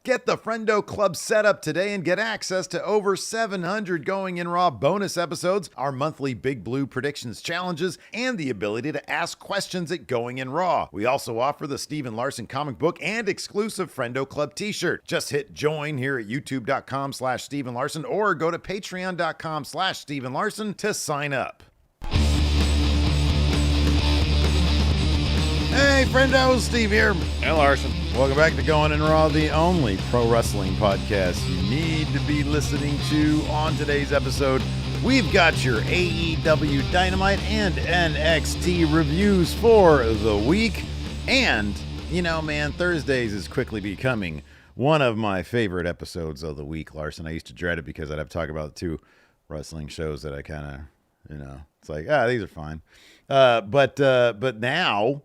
Get the Friendo Club set up today and get access to over 700 Going In Raw bonus episodes, our monthly Big Blue predictions challenges, and the ability to ask questions at Going In Raw. We also offer the Steven Larson comic book and exclusive Friendo Club t-shirt. Just hit join here at youtube.com/Steven Larson or go to patreon.com/Steven Larson to sign up. Hey, friendo, Steve here. Hey, Larson. Welcome back to Going In Raw, the only pro wrestling podcast you need to be listening to. On today's episode, we've got your AEW Dynamite and NXT reviews for the week. And, you know, man, Thursdays is quickly becoming one of my favorite episodes of the week, Larson. I used to dread it because I'd have to talk about the two wrestling shows that I kind of, you know, it's like, these are fine. But now,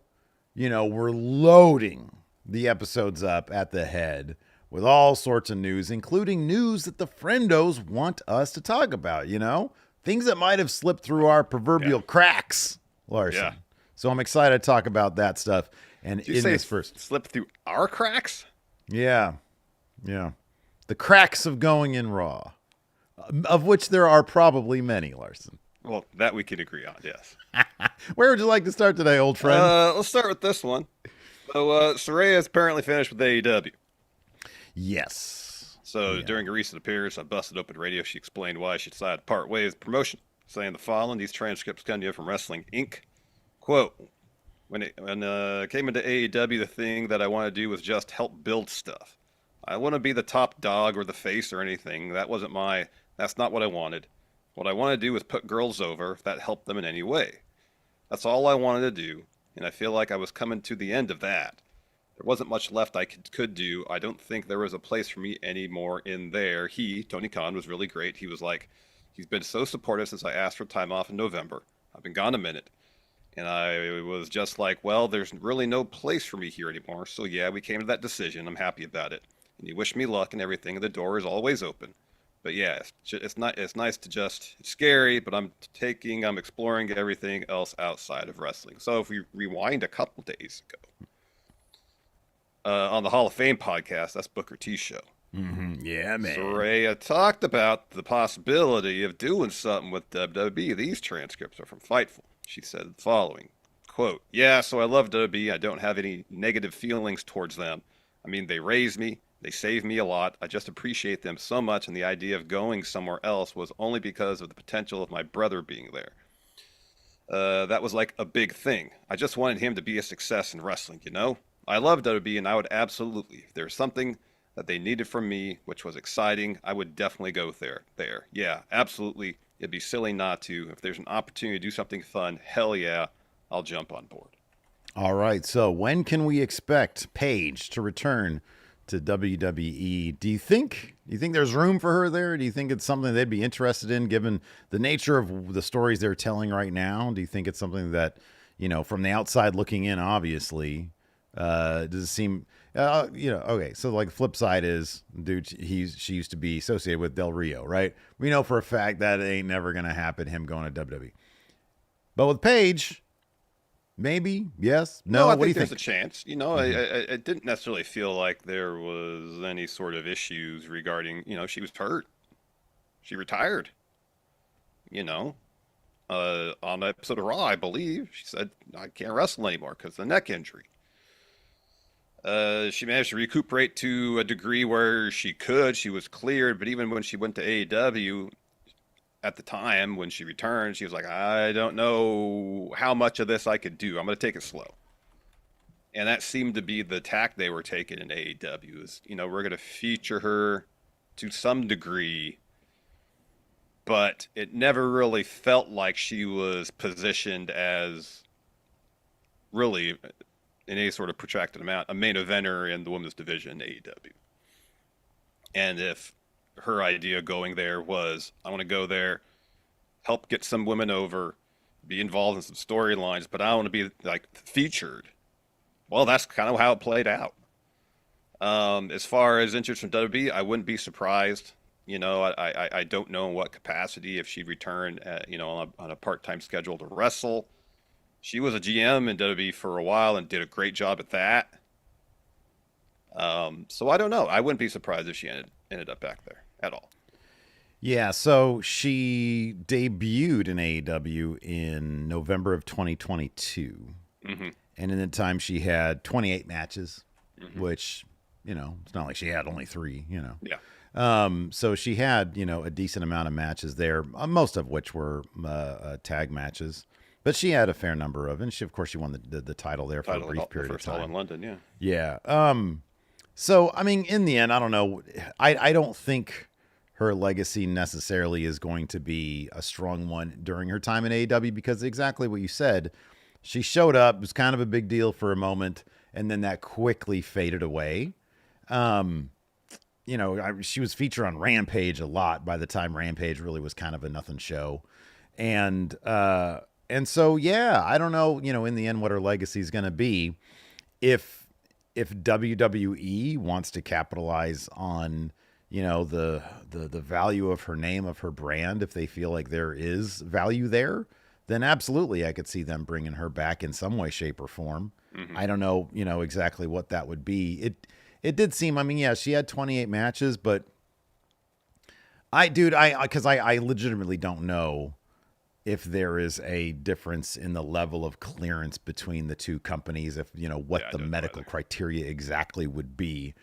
you know, we're loading the episodes up at the head with all sorts of news, including news that the friendos want us to talk about, you know? Things that might have slipped through our proverbial cracks, Larson. Yeah. So I'm excited to talk about that stuff. And Did you say this first. Slip through our cracks? Yeah. Yeah. The cracks of Going In Raw, of which there are probably many, Larson. Well, that we can agree on, yes. Where would you like to start today, old friend? Let's start with this one. So, Saraya is apparently finished with AEW. Yes. So, during a recent appearance on Busted Open Radio, she explained why she decided to part ways with promotion, saying the following: these transcripts come to you from Wrestling Inc. Quote, when it came into AEW, the thing that I wanted to do was just help build stuff. I wouldn't be the top dog or the face or anything. That's not what I wanted. What I wanted to do was put girls over if that helped them in any way. That's all I wanted to do, and I feel like I was coming to the end of that. There wasn't much left I could do. I don't think there was a place for me anymore in there. Tony Khan, was really great. He was like, he's been so supportive since I asked for time off in November. I've been gone a minute. And I was just like, well, there's really no place for me here anymore. So yeah, we came to that decision. I'm happy about it. And he wished me luck and everything, and the door is always open. But yeah, it's nice to it's scary, but I'm exploring everything else outside of wrestling. So if we rewind a couple days ago, on the Hall of Fame podcast, that's Booker T's show. Mm-hmm. Yeah, man. Saraya talked about the possibility of doing something with WWE. These transcripts are from Fightful. She said the following, quote, yeah, so I love WWE. I don't have any negative feelings towards them. I mean, they raised me. They saved me a lot. I just appreciate them so much, and the idea of going somewhere else was only because of the potential of my brother being there. That was like a big thing. I just wanted him to be a success in wrestling, you know? I love WWE, and I would absolutely, if there's something that they needed from me, which was exciting, I would definitely go there. Yeah, absolutely. It'd be silly not to. If there's an opportunity to do something fun, hell yeah, I'll jump on board. All right, so when can we expect Paige to return to WWE? Do you think there's room for her there? Do you think it's something they'd be interested in, given the nature of the stories they're telling right now? Do you think it's something that, you know, from the outside looking in, obviously, does it seem, okay, so like the flip side is, dude, she used to be associated with Del Rio, right? We know for a fact that ain't never going to happen, him going to WWE. But with Paige, maybe, yes, no, I what do you think? There's a chance. You know, I didn't necessarily feel like there was any sort of issues regarding, you know, she was hurt. She retired. You know, on the episode of Raw, I believe, she said, I can't wrestle anymore because of the neck injury. She managed to recuperate to a degree where she could. She was cleared, but even when she went to AEW, at the time when she returned, she was like, I don't know how much of this I could do. I'm going to take it slow. And that seemed to be the tack they were taking in AEW is, you know, we're going to feature her to some degree, but it never really felt like she was positioned as really, in any sort of protracted amount, a main eventer in the women's division in AEW. And if her idea going there was, I want to go there, help get some women over, be involved in some storylines, but I want to be like featured. Well, that's kind of how it played out. As far as interest from WWE, I wouldn't be surprised. You know, I don't know in what capacity, if she returned, on a part-time schedule to wrestle. She was a GM in WWE for a while and did a great job at that. So I don't know. I wouldn't be surprised if she ended up back there at all. Yeah, so she debuted in AEW in November of 2022. Mm-hmm. And in the time she had 28 matches, Mm-hmm. which, it's not like she had only 3, Yeah. So she had, a decent amount of matches there, most of which were tag matches. But she had a fair number of, and of course, she won the title there for a brief period of first all time. in London, yeah. Yeah. So, I mean, in the end, I don't know. I don't think her legacy necessarily is going to be a strong one during her time in AEW because exactly what you said. She showed up, it was kind of a big deal for a moment, and then that quickly faded away. She was featured on Rampage a lot by the time Rampage really was kind of a nothing show. And so, yeah, I don't know, in the end what her legacy is going to be. If WWE wants to capitalize on, the value of her name, of her brand, if they feel like there is value there, then absolutely I could see them bringing her back in some way, shape, or form. Mm-hmm. I don't know, exactly what that would be. It did seem, I mean, yeah, she had 28 matches, but I legitimately don't know if there is a difference in the level of clearance between the two companies, if, what the medical criteria exactly would be,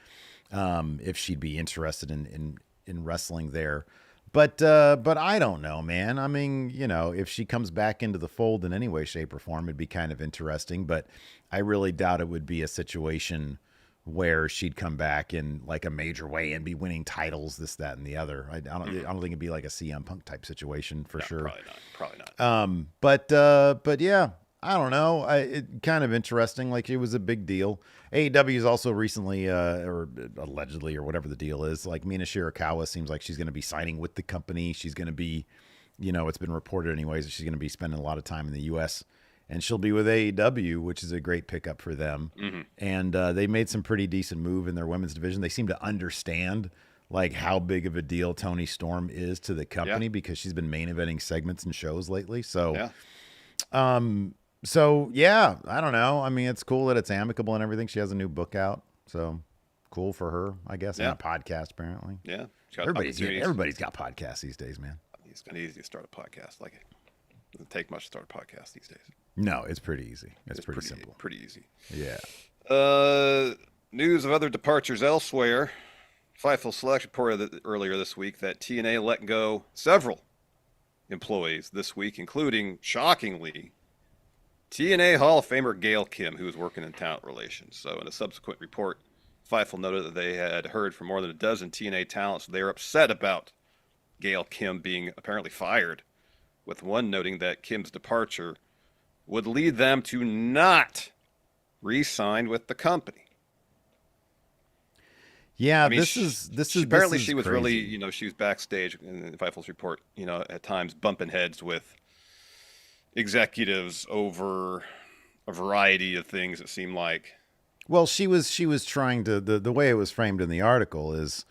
if she'd be interested in wrestling there. But I don't know, man. I mean, if she comes back into the fold in any way, shape, or form, it'd be kind of interesting. But I really doubt it would be a situation where she'd come back in like a major way and be winning titles, this, that, and the other. I don't think it'd be like a CM Punk type situation for sure. Probably not. But yeah, I don't know. It kind of interesting. Like, it was a big deal. AEW is also recently, or allegedly, or whatever the deal is, like Mina Shirakawa seems like she's going to be signing with the company. She's going to be, it's been reported anyways that she's going to be spending a lot of time in the U.S. and she'll be with AEW, which is a great pickup for them. Mm-hmm. And they made some pretty decent move in their women's division. They seem to understand like how big of a deal Toni Storm is to the company because she's been main eventing segments and shows lately. So, So yeah, I don't know. I mean, it's cool that it's amicable and everything. She has a new book out, so cool for her, I guess. And a podcast, apparently. Yeah, everybody's got podcasts these days, man. It's kind of easy to start a podcast. Like, it doesn't take much to start a podcast these days. No, it's pretty easy. It's pretty simple. Pretty easy. Yeah. News of other departures elsewhere. Fightful Select reported earlier this week that TNA let go several employees this week, including, shockingly, TNA Hall of Famer Gail Kim, who was working in talent relations. So in a subsequent report, Fightful noted that they had heard from more than a dozen TNA talents. They were upset about Gail Kim being apparently fired, with one noting that Kim's departure would lead them to not re-sign with the company. Yeah, I mean, this is apparently she was crazy. really, she was backstage in Fightful's report, at times bumping heads with executives over a variety of things. It seemed like. Well, she was trying to, the way it was framed in the article is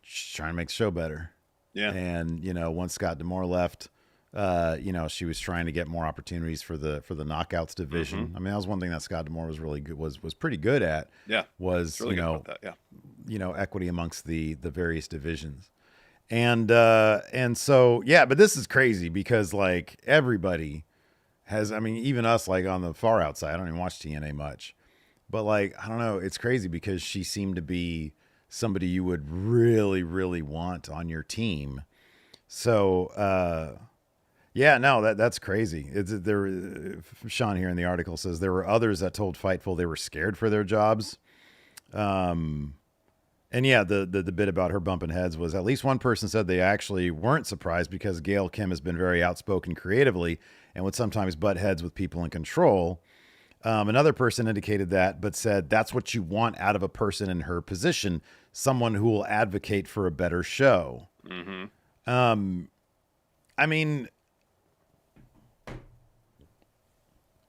she's trying to make the show better. Yeah. And once Scott D'Amore left, she was trying to get more opportunities for the Knockouts division. Mm-hmm. I mean, that was one thing that Scott D'Amore was really good, was pretty good at. Yeah. Was really good about that. Yeah. Equity amongst the various divisions. And so, yeah, but this is crazy because like everybody has, I mean, even us, like on the far outside, I don't even watch TNA much, but like, I don't know. It's crazy because she seemed to be somebody you would really, really want on your team. So, yeah, no, that's crazy. Sean here in the article says there were others that told Fightful they were scared for their jobs. And yeah, the bit about her bumping heads was at least one person said they actually weren't surprised because Gail Kim has been very outspoken creatively and would sometimes butt heads with people in control. Another person indicated that, but said that's what you want out of a person in her position, someone who will advocate for a better show. Mm-hmm. I mean,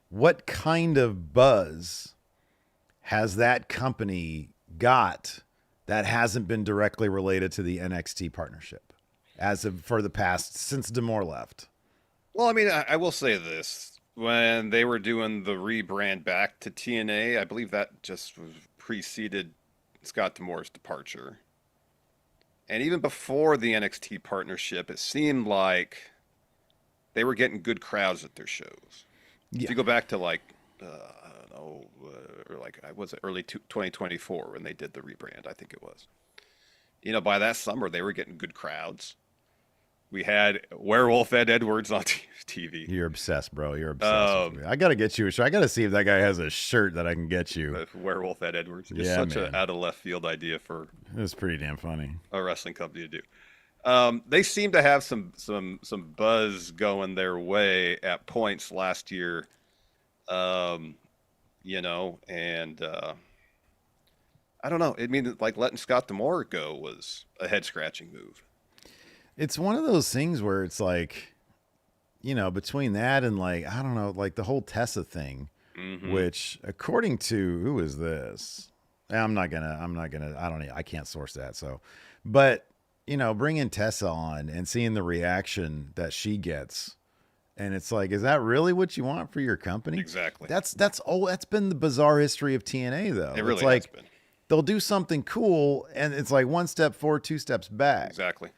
what kind of buzz has that company got that hasn't been directly related to the NXT partnership for the past, since D'Amore left? Well, I mean, I will say this. When they were doing the rebrand back to TNA, I believe that just was preceded Scott D'Amore's departure. And even before the NXT partnership, it seemed like they were getting good crowds at their shows. Yeah. If you go back to like, I don't know, or like, was it early 2024 when they did the rebrand? I think it was. You know, by that summer, they were getting good crowds. We had Werewolf Ed Edwards on TV. You're obsessed, bro. You're obsessed with me. I got to get you a shirt. I got to see if that guy has a shirt that I can get you. Werewolf Ed Edwards. Just Yeah, such man. an out of left field idea for It's pretty damn funny. a wrestling company to do. They seem to have some buzz going their way at points last year. You know, and I don't know. I mean, like letting Scott D'Amore go was a head scratching move. It's one of those things where it's like, you know, between that and like, I don't know, like the whole Tessa thing, which according to, who is this? I can't source that. So, but you know, bringing Tessa on and seeing the reaction that she gets. And it's like, is that really what you want for your company? Exactly. That's been the bizarre history of TNA though. It really it's like, has been. They'll do something cool and it's like one step forward, two steps back. Exactly.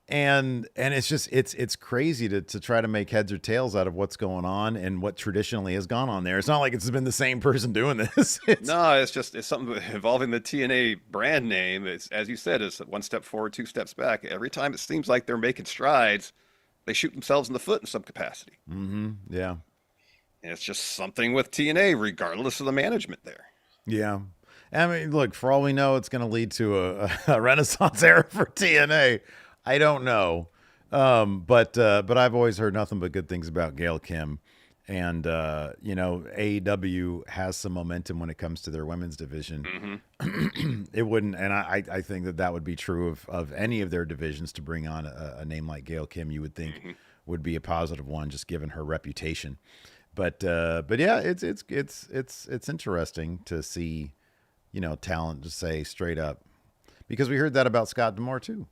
And it's just it's crazy to try to make heads or tails out of what's going on and what traditionally has gone on there. It's not like it's been the same person doing this. It's something involving the TNA brand name. It's, as you said, it's one step forward, two steps back. Every time it seems like they're making strides, they shoot themselves in the foot in some capacity. Yeah. And it's just something with TNA, regardless of the management there. Yeah. I mean, look, for all we know, it's going to lead to a renaissance era for TNA. I don't know. But I've always heard nothing but good things about Gail Kim. And, you know, AEW has some momentum when it comes to their women's division. It wouldn't, and I think that would be true of any of their divisions. To bring on a name like Gail Kim, you would think would be a positive one, just given her reputation. But yeah, it's interesting to see, you know, talent just say straight up, because we heard that about Scott D'Amore too.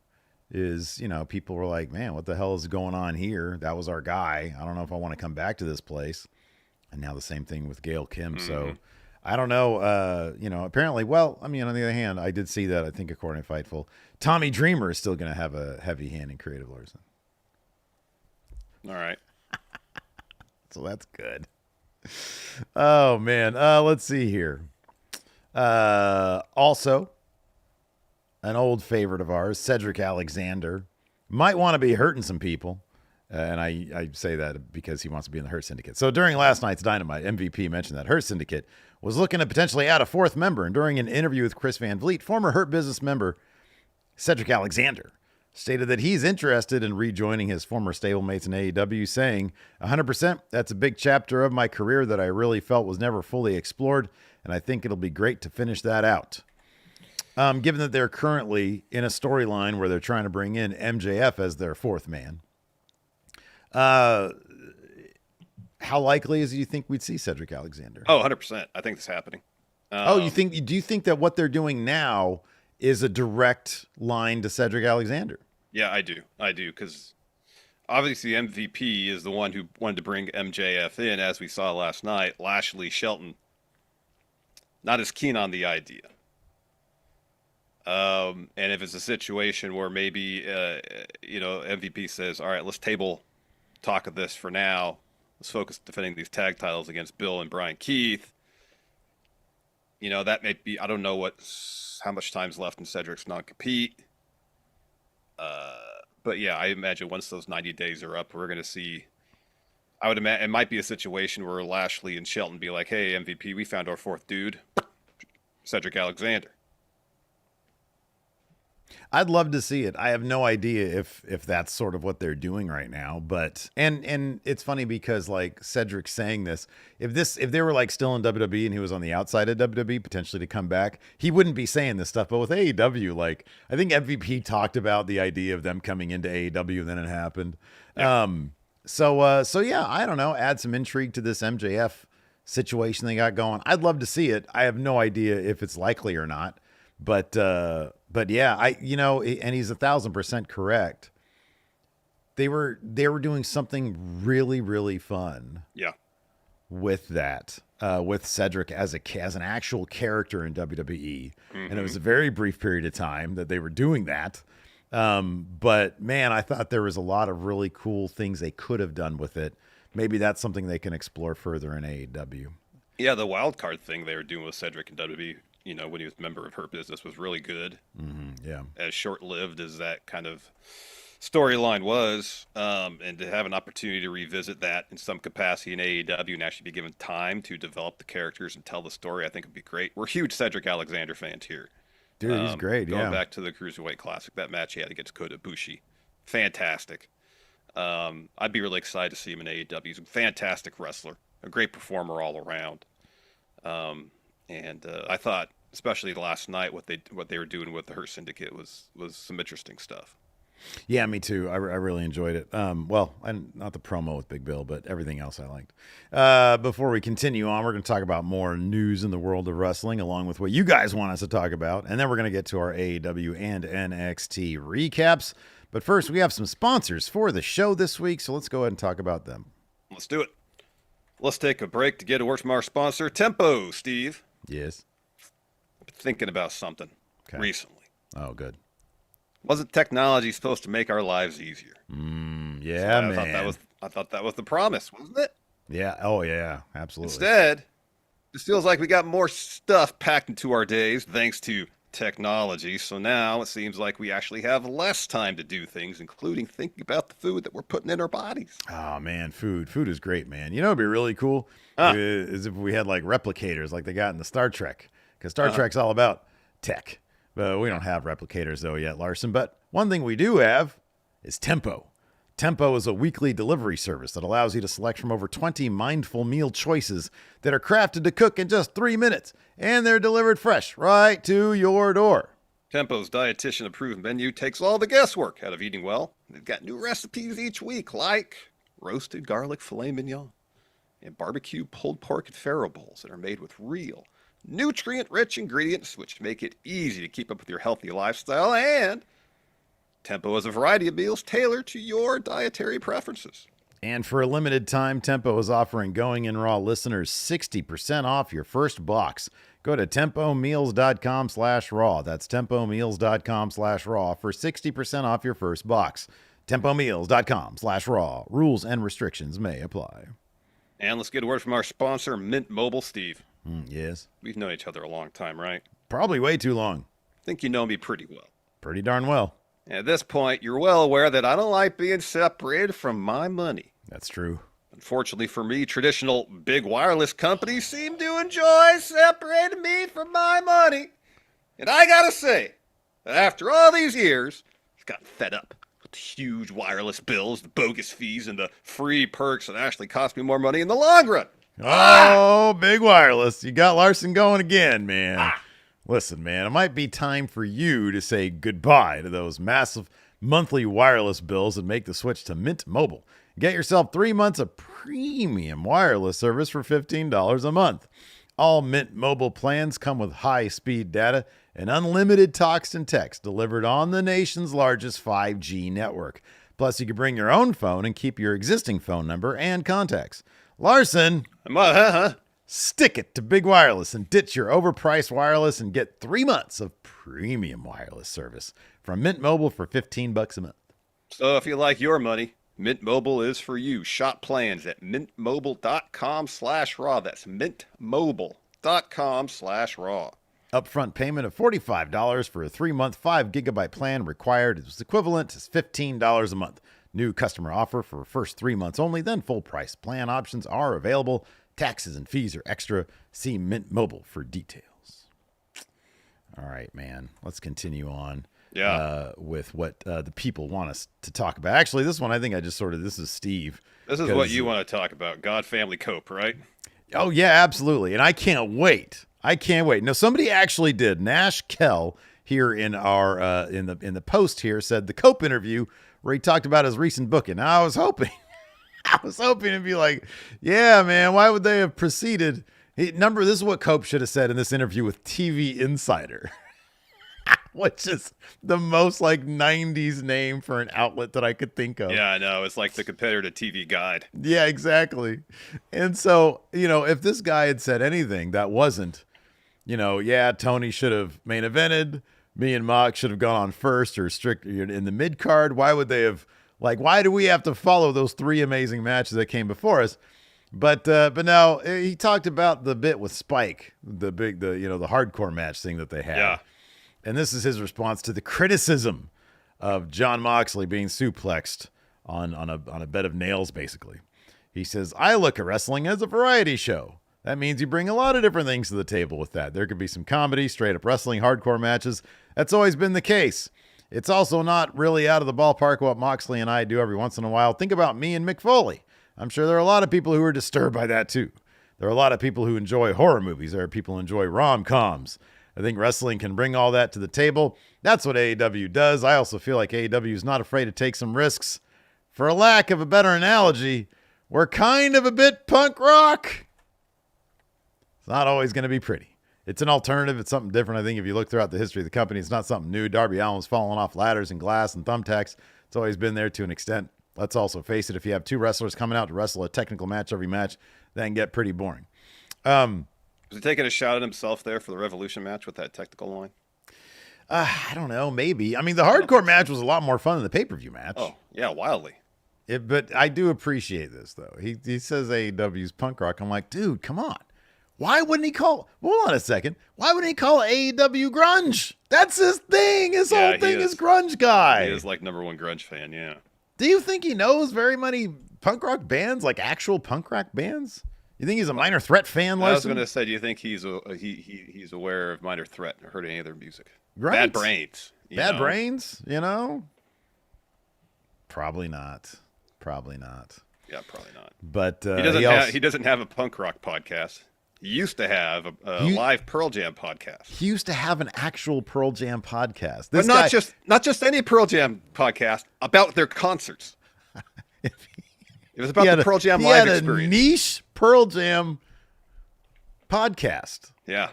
Is, you know, people were like, man, what the hell is going on here? That was our guy. I don't know if I want to come back to this place. And now the same thing with Gail Kim. So I don't know. You know, apparently, well, I mean, on the other hand, I did see that, I think according to Fightful, Tommy Dreamer is still going to have a heavy hand in creative Larson. All right. So that's good. Oh, man. Let's see here. Also, an old favorite of ours, Cedric Alexander, might want to be hurting some people. And I say that because he wants to be in the Hurt Syndicate. So during last night's Dynamite, MVP mentioned that Hurt Syndicate was looking to potentially add a fourth member. And during an interview with Chris Van Vliet, former Hurt Business member Cedric Alexander stated that he's interested in rejoining his former stablemates in AEW, saying, 100%, that's a big chapter of my career that I really felt was never fully explored. And I think it'll be great to finish that out. Given that they're currently in a storyline where they're trying to bring in MJF as their fourth man, how likely is it you think we'd see Cedric Alexander? Oh, 100%. I think it's happening. Do you think that what they're doing now is a direct line to Cedric Alexander? Yeah, I do. Because obviously MVP is the one who wanted to bring MJF in, as we saw last night. Lashley, Shelton, not as keen on the idea. And if it's a situation where maybe, you know, MVP says, all right, let's table talk of this for now. Let's focus defending these tag titles against Bill and Brian Keith. You know, that may be, I don't know how much time's left in Cedric's non-compete. But yeah, I imagine once those 90 days are up, we're going to see, I would imagine it might be a situation where Lashley and Shelton be like, hey, MVP, we found our fourth dude, Cedric Alexander. I'd love to see it. I have no idea if that's sort of what they're doing right now, but and it's funny because like Cedric saying this, if they were like still in WWE and he was on the outside of WWE potentially to come back, he wouldn't be saying this stuff. But with AEW, like I think MVP talked about the idea of them coming into AEW and then it happened. Yeah. So yeah, I don't know, add some intrigue to this MJF situation they got going. I'd love to see it. I have no idea if it's likely or not. But yeah, and he's 1,000% correct. They were doing something really, really fun. Yeah. With that. with Cedric as an actual character in WWE. And it was a very brief period of time that they were doing that. But man, I thought there was a lot of really cool things they could have done with it. Maybe that's something they can explore further in AEW. Yeah, the wild card thing they were doing with Cedric and WWE, when he was a member of Hurt Business, was really good. Yeah. As short-lived as that kind of storyline was, and to have an opportunity to revisit that in some capacity in AEW and actually be given time to develop the characters and tell the story, I think would be great. We're huge Cedric Alexander fans here. Dude, he's great, Going back to the Cruiserweight Classic, that match he had against Kota Ibushi, fantastic. I'd be really excited to see him in AEW. He's a fantastic wrestler, a great performer all around. And I thought, especially last night, what they were doing with the Hurt Syndicate was some interesting stuff. Yeah, me too. I really enjoyed it. Well, not the promo with Big Bill, but everything else I liked. Before we continue on, we're going to talk about more news in the world of wrestling, along with what you guys want us to talk about. And then we're going to get to our AEW and NXT recaps. But first, we have some sponsors for the show this week, so let's go ahead and talk about them. Let's do it. Let's take a break to get a word from our sponsor, Tempo, Steve. Yes. I've been thinking about something recently. Oh, good. Wasn't technology supposed to make our lives easier? Yeah, so man. I thought that was the promise, wasn't it? Yeah. Oh, yeah. Absolutely. Instead, it feels like we got more stuff packed into our days thanks to technology. So now it seems like we actually have less time to do things, including thinking about the food that we're putting in our bodies. Oh, man. Food is great, man. You know, it'd be really cool is if we had like replicators like they got in the Star Trek, because Star Trek's all about tech. But we don't have replicators, though, yet, Larson. But one thing we do have is Tempo. Tempo is a weekly delivery service that allows you to select from over 20 mindful meal choices that are crafted to cook in just 3 minutes. And they're delivered fresh right to your door. Tempo's dietitian-approved menu takes all the guesswork out of eating well. They've got new recipes each week, like roasted garlic filet mignon and barbecue pulled pork and farro bowls that are made with real nutrient-rich ingredients, which make it easy to keep up with your healthy lifestyle. And Tempo has a variety of meals tailored to your dietary preferences. And for a limited time, Tempo is offering Going In Raw listeners 60% off your first box. Go to tempomeals.com/raw. That's tempomeals.com/raw for 60% off your first box. tempomeals.com/raw. Rules and restrictions may apply. And let's get a word from our sponsor, Mint Mobile, Steve. Yes. We've known each other a long time, right? Probably way too long. I think you know me pretty well. Pretty darn well. At this point, you're well aware that I don't like being separated from my money. That's true. Unfortunately for me, traditional big wireless companies seem to enjoy separating me from my money. And I gotta say, that after all these years, I've gotten fed up with the huge wireless bills, the bogus fees, and the free perks that actually cost me more money in the long run. Oh, big wireless. You got Larson going again, man. Listen, man, it might be time for you to say goodbye to those massive monthly wireless bills and make the switch to Mint Mobile. Get yourself 3 months of premium wireless service for $15 a month. All Mint Mobile plans come with high-speed data and unlimited talks and text delivered on the nation's largest 5G network. Plus, you can bring your own phone and keep your existing phone number and contacts. Larson, stick it to Big Wireless and ditch your overpriced wireless and get 3 months of premium wireless service from Mint Mobile for $15 a month. So if you like your money, Mint Mobile is for you. Shop plans at mintmobile.com/raw. That's mintmobile.com/raw. Upfront payment of $45 for a 3-month 5 GB plan required is equivalent to $15 a month. New customer offer for first 3 months only, then full price plan options are available. Taxes and fees are extra. See Mint Mobile for details. All right, man. Let's continue on with what the people want us to talk about. Actually, this one, I think this is Steve. This is what you want to talk about. God, family, cope, right? Oh, yeah, absolutely. And I can't wait. Now, somebody actually did. Nash Kell here in our in the post here said the Cope interview where he talked about his recent booking. Now, I was hoping to be like, yeah, man, why would they have proceeded? This is what Cope should have said in this interview with TV Insider. which is the most like 90s name for an outlet that I could think of. Yeah, I know. It's like the competitor to TV Guide. Yeah, exactly. And so, if this guy had said anything that wasn't, yeah, Tony should have main evented, me and Mox should have gone on first or strict in the mid card. Why would they have, why do we have to follow those three amazing matches that came before us? But now he talked about the bit with Spike, the hardcore match thing that they had. Yeah. And this is his response to the criticism of Jon Moxley being suplexed on a bed of nails, basically. He says, I look at wrestling as a variety show. That means you bring a lot of different things to the table with that. There could be some comedy, straight up wrestling, hardcore matches. That's always been the case. It's also not really out of the ballpark what Moxley and I do every once in a while. Think about me and Mick Foley. I'm sure there are a lot of people who are disturbed by that too. There are a lot of people who enjoy horror movies. There are people who enjoy rom-coms. I think wrestling can bring all that to the table. That's what AEW does. I also feel like AEW is not afraid to take some risks. For a lack of a better analogy, we're kind of a bit punk rock. It's not always going to be pretty. It's an alternative. It's something different. I think if you look throughout the history of the company, it's not something new. Darby Allin's falling off ladders and glass and thumbtacks. It's always been there to an extent. Let's also face it. If you have two wrestlers coming out to wrestle a technical match every match, that can get pretty boring. Was he taking a shot at himself there for the Revolution match with that technical line? I don't know. Maybe. I mean, the hardcore match was a lot more fun than the pay-per-view match. Oh, yeah, wildly. But I do appreciate this, though. He says AEW's punk rock. I'm like, dude, come on. Why wouldn't he call... Hold on a second. Why wouldn't he call AEW grunge? That's his thing. His whole thing is grunge guy. He is like #1 grunge fan, yeah. Do you think he knows very many punk rock bands, like actual punk rock bands? You think he's a Minor Threat fan, Larson? I was going to say, do you think he's he's aware of Minor Threat or heard any of their music? Right. Bad Brains. Brains, Probably not. Probably not. Yeah, probably not. But he doesn't have a punk rock podcast. He used to have a live Pearl Jam podcast. He used to have an actual Pearl Jam podcast. But not just any Pearl Jam podcast, about their concerts. It was about the Pearl Jam live experience. He had a niche Pearl Jam podcast. Yeah.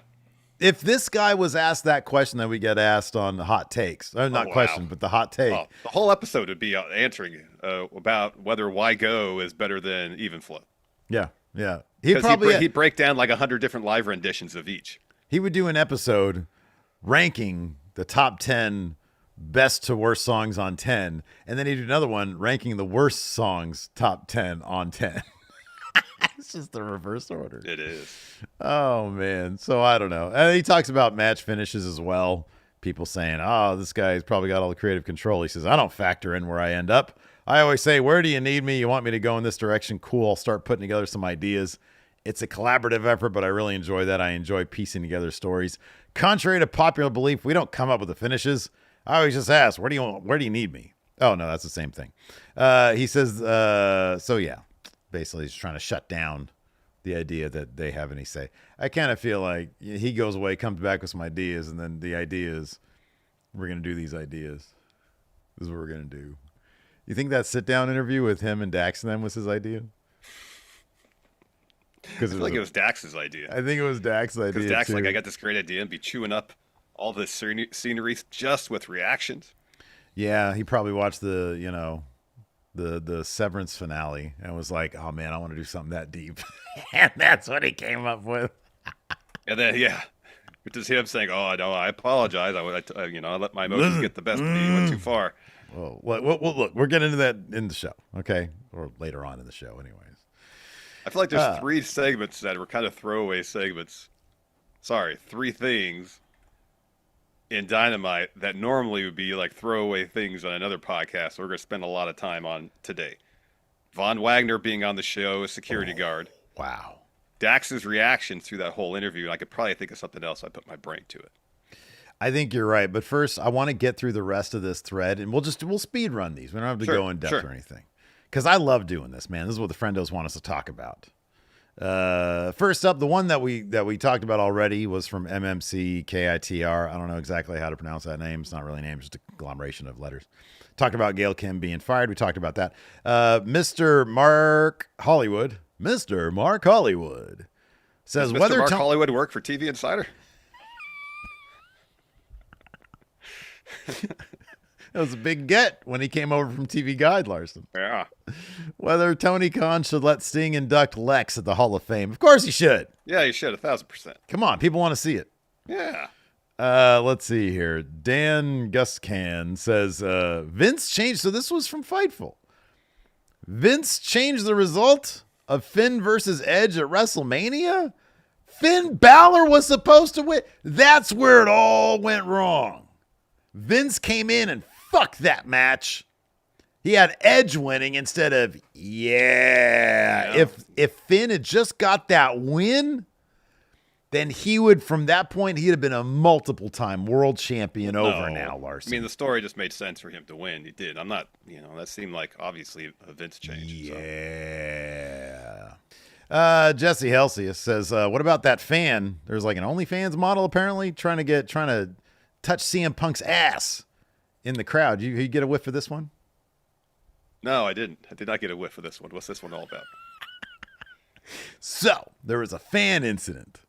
If this guy was asked that question that we get asked on the Hot Takes, but the Hot Take. Well, the whole episode would be answering about whether Why Go is better than Even Flow. Yeah, yeah. He'd break down like 100 different live renditions of each. He would do an episode ranking the top 10 best to worst songs on 10, and then he'd do another one ranking the worst songs top 10 on 10. It's just the reverse order. It is. Oh, man. So I don't know. And he talks about match finishes as well. People saying, oh, this guy's probably got all the creative control. He says, I don't factor in where I end up. I always say, where do you need me? You want me to go in this direction? Cool. I'll start putting together some ideas. It's a collaborative effort, but I really enjoy that. I enjoy piecing together stories. Contrary to popular belief, we don't come up with the finishes. I always just ask, where do you need me? Oh, no, that's the same thing. He says, so yeah, basically he's trying to shut down the idea that they have any say. I kind of feel like he goes away, comes back with some ideas, and then the idea is we're going to do these ideas. This is what we're going to do. You think that sit-down interview with him and Dax and them was his idea? I feel like it was Dax's idea. I think it was Dax's idea, because Dax, too. I got this great idea and be chewing up all this scenery just with reactions. Yeah, he probably watched the Severance finale and was like, oh, man, I want to do something that deep. And that's what he came up with. And then, yeah, which is him saying, oh, no, I apologize. I let my emotions get the best of me. You went too far. Well, look, we're getting into that in the show, okay? Or later on in the show, anyways. I feel like there's 3 segments that were kind of throwaway segments. Sorry, 3 things in Dynamite that normally would be like throwaway things on another podcast we're going to spend a lot of time on today. Von Wagner being on the show as security guard. Wow. Dax's reaction through that whole interview. I could probably think of something else. I put my brain to it. I think you're right. But first, I want to get through the rest of this thread, and we'll speed run these. We don't have to go in depth or anything. Because I love doing this, man. This is what the Friendos want us to talk about. First up, the one that we talked about already was from MMC KITR. I don't know exactly how to pronounce that name. It's not really a name, just a conglomeration of letters. Talked about Gail Kim being fired. We talked about that. Mr. Mark Hollywood says Does whether Mr. Mark Hollywood work for TV Insider? That was a big get when he came over from TV Guide, Larson. Yeah. Whether Tony Khan should let Sting induct Lex at the Hall of Fame. Of course he should. Yeah, you should, 1,000%. Come on, people want to see it. Yeah. Let's see here. Dan Guscan says, Vince changed. So this was from Fightful. Vince changed the result of Finn versus Edge at WrestleMania? Finn Balor was supposed to win. That's where it all went wrong. Vince came in and fucked that match. He had Edge winning instead of, If Finn had just got that win, then he would, from that point, he'd have been a multiple-time world champion over now, Larson. I mean, the story just made sense for him to win. He did. I'm not, that seemed like, obviously, a Vince change. Yeah. So. Jesse Helsius says, what about that fan? There's like an OnlyFans model, apparently, trying to touch CM Punk's ass in the crowd. You get a whiff of this one? No, I didn't. I did not get a whiff of this one. What's this one all about? So, there was a fan incident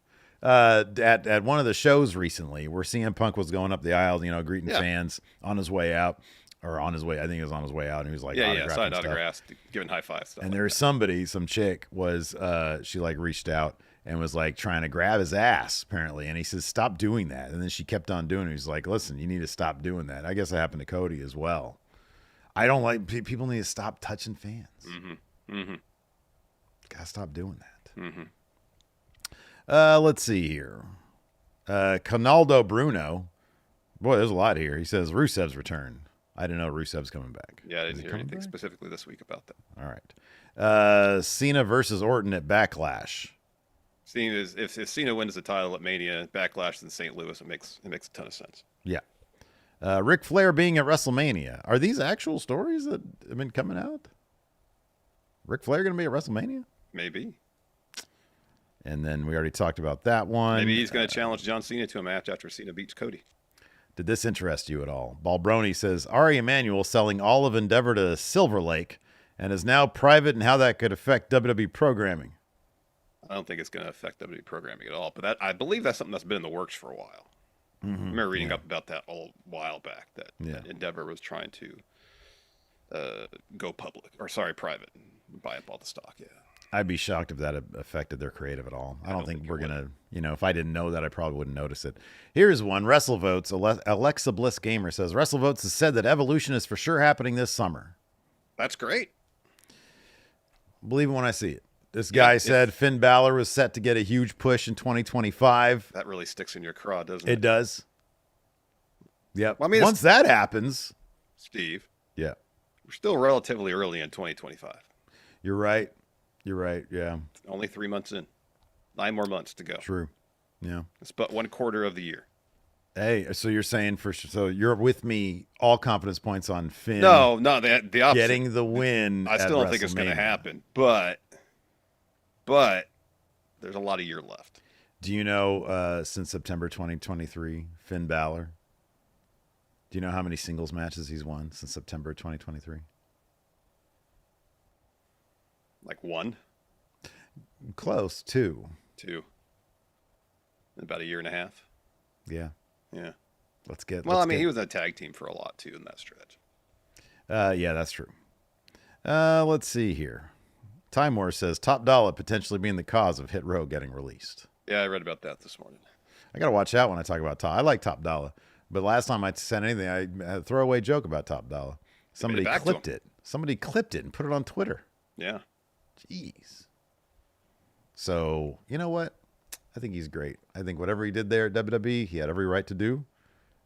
at one of the shows recently where CM Punk was going up the aisle, greeting fans on his way out. Or on his way, I think it was on his way out, and he was like, signed autographs, giving high fives. And there was somebody, some chick was, she like reached out and was like trying to grab his ass, apparently. And he says, stop doing that. And then she kept on doing it. He's like, listen, you need to stop doing that. I guess that happened to Cody as well. I don't like, people need to stop touching fans. Mm-hmm. Mm-hmm. Gotta stop doing that. Mm-hmm. Let's see here. Conaldo Bruno. Boy, there's a lot here. He says, Rusev's return. I didn't know Rusev's coming back. Yeah, I didn't hear anything specifically this week about that. All right. Cena versus Orton at Backlash. Seeing as if Cena wins the title at Mania, Backlash in St. Louis, it makes a ton of sense. Yeah. Ric Flair being at WrestleMania. Are these actual stories that have been coming out? Ric Flair going to be at WrestleMania? Maybe. And then we already talked about that one. Maybe he's going to challenge John Cena to a match after Cena beats Cody. Did this interest you at all? Balbroni says, Ari Emanuel selling all of Endeavor to Silver Lake and is now private, and how that could affect WWE programming. I don't think it's going to affect WWE programming at all, but I believe that's something that's been in the works for a while. Mm-hmm. I remember reading up about that a while back, that Endeavor was trying to go private and buy up all the stock. Yeah. I'd be shocked if that affected their creative at all. I don't think we're going to, if I didn't know that, I probably wouldn't notice it. Here's one. WrestleVotes. Alexa Bliss Gamer says, WrestleVotes has said that Evolution is for sure happening this summer. That's great. Believe it when I see it. This guy said Finn Balor was set to get a huge push in 2025. That really sticks in your craw, doesn't it? It does. Yep. Well, I mean, once that happens. Steve. Yeah. We're still relatively early in 2025. You're right. You're right. Yeah. Only 3 months in. 9 more months to go. True. Yeah. It's but 1/4 of the year. Hey, so you're saying so you're with me, all confidence points on Finn. No, the opposite. Getting the win. I still don't think it's going to happen, but there's a lot of year left. Do you know, since September 2023, Finn Balor, do you know how many singles matches he's won since September 2023? Like 1? Close. 2. 2. In about a year and a half. Yeah. Yeah. He was in a tag team for a lot too in that stretch. Yeah, that's true. Let's see here. Timor says Top Dollar potentially being the cause of Hit Row getting released. Yeah, I read about that this morning. I got to watch out when I talk about Top. I like Top Dollar, but last time I said anything, I had a throwaway joke about Top Dollar. Somebody clipped it. Somebody clipped it and put it on Twitter. Yeah. Jeez. So, you know what? I think he's great. I think whatever he did there at WWE, he had every right to do,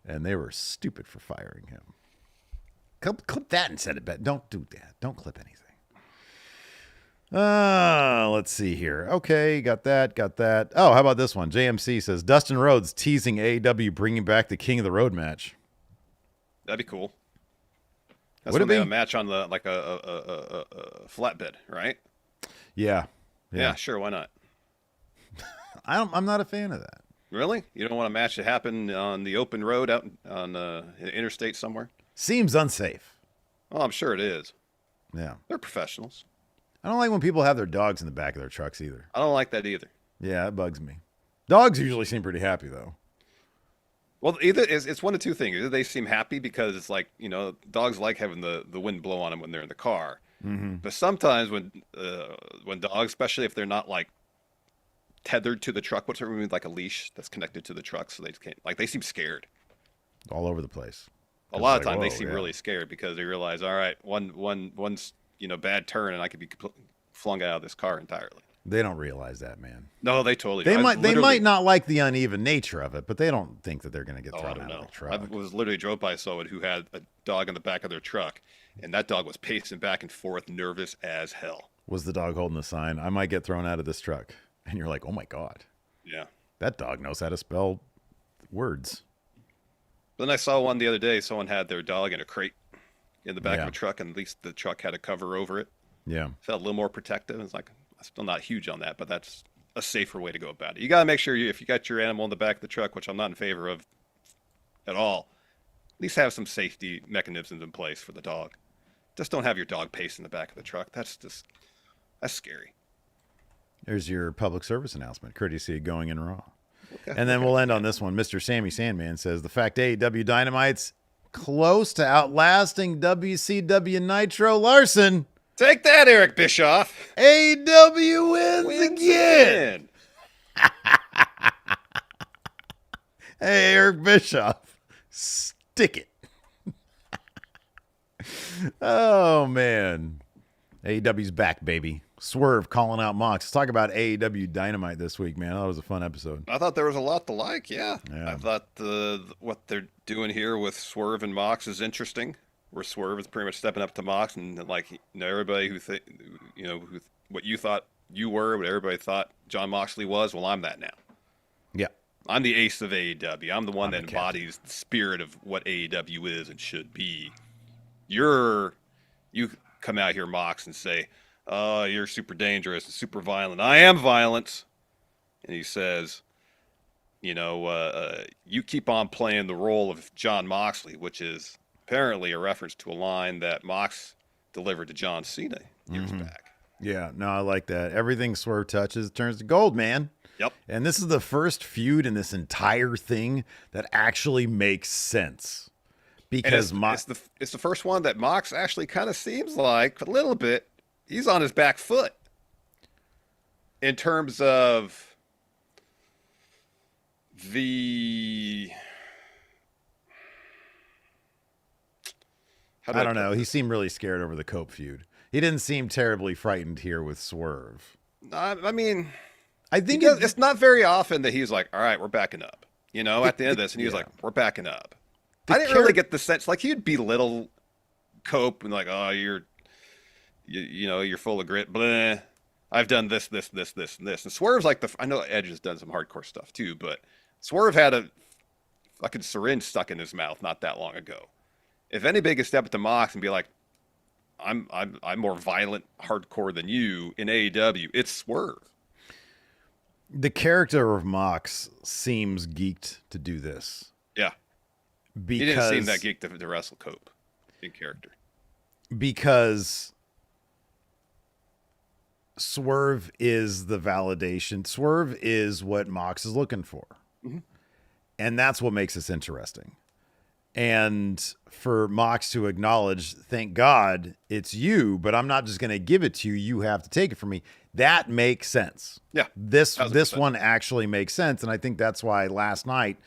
and they were stupid for firing him. Clip that and send it back. Don't do that. Don't clip anything. Let's see here. Okay, got that. Oh, how about this one? JMC says, Dustin Rhodes teasing AEW bringing back the King of the Road match. That'd be cool. That's when they have a match on the a flatbed, right? Yeah. Yeah, sure. Why not? I'm not a fan of that. Really? You don't want a match to happen on the open road out on the interstate somewhere? Seems unsafe. Well, I'm sure it is. Yeah. They're professionals. I don't like when people have their dogs in the back of their trucks either. I don't like that either. Yeah, it bugs me. Dogs usually seem pretty happy, though. Well, either it's one of two things. Either they seem happy because it's like, dogs like having the wind blow on them when they're in the car. Mm-hmm. But sometimes when dogs, especially if they're not like tethered to the truck, what's it mean, like a leash that's connected to the truck, so they can't, like, they seem scared. All over the place. A lot of times they seem really scared because they realize, all right, one's bad turn and I could be flung out of this car entirely. They don't realize that, man. No, they totally. They might not like the uneven nature of it, but they don't think that they're going to get thrown out of the truck. I was literally drove by someone who had a dog in the back of their truck, and that dog was pacing back and forth, nervous as hell. Was the dog holding the sign? I might get thrown out of this truck. And you're like, oh my God. Yeah. That dog knows how to spell words. Then I saw one the other day. Someone had their dog in a crate in the back of a truck, and at least the truck had a cover over it. Yeah. Felt a little more protective. It's like, I'm still not huge on that, but that's a safer way to go about it. You got to make sure if you got your animal in the back of the truck, which I'm not in favor of at all, at least have some safety mechanisms in place for the dog. Just don't have your dog pace in the back of the truck. That's scary. There's your public service announcement, courtesy of Going in Raw. Okay. And then we'll end on this one. Mr. Sammy Sandman says, the fact AEW Dynamite's close to outlasting WCW Nitro Larson. Take that, Eric Bischoff. AEW wins again. Hey, Eric Bischoff, stick it. Oh, man. AEW's back, baby. Swerve calling out Mox. Let's talk about AEW Dynamite this week, man. That was a fun episode. I thought there was a lot to like, yeah. I thought what they're doing here with Swerve and Mox is interesting. Where Swerve is pretty much stepping up to Mox, and like everybody who what you thought you were, what everybody thought John Moxley was. Well, I'm that now. Yeah, I'm the ace of AEW. I'm the one that embodies the spirit of what AEW is and should be. You come out here, Mox, and say, "Oh, you're super dangerous and super violent." I am violent, and he says, you keep on playing the role of John Moxley, which is apparently a reference to a line that Mox delivered to John Cena years back. Yeah, no, I like that. Everything Swerve touches turns to gold, man. Yep. And this is the first feud in this entire thing that actually makes sense. Because it's the first one that Mox actually kind of seems like, a little bit, he's on his back foot. In terms of I don't know. He seemed really scared over the Cope feud. He didn't seem terribly frightened here with Swerve. I mean, I think it's not very often that he's like, all right, we're backing up. At the end of this, and he was like, we're backing up. I didn't really get the sense, like, he'd belittle Cope and like, oh, you're full of grit. Blah. I've done this, and this. And Swerve's like I know Edge has done some hardcore stuff too, but Swerve had a fucking syringe stuck in his mouth not that long ago. If anybody could step up to Mox and be like, I'm more violent, hardcore than you in AEW, it's Swerve. The character of Mox seems geeked to do this. Yeah. He didn't seem that geeked to wrestle Cope in character. Because Swerve is the validation. Swerve is what Mox is looking for. Mm-hmm. And that's what makes this interesting. And for Mox to acknowledge, thank God it's you, but I'm not just going to give it to you. You have to take it from me. That makes sense. Yeah. This one actually makes sense. And I think that's why last night,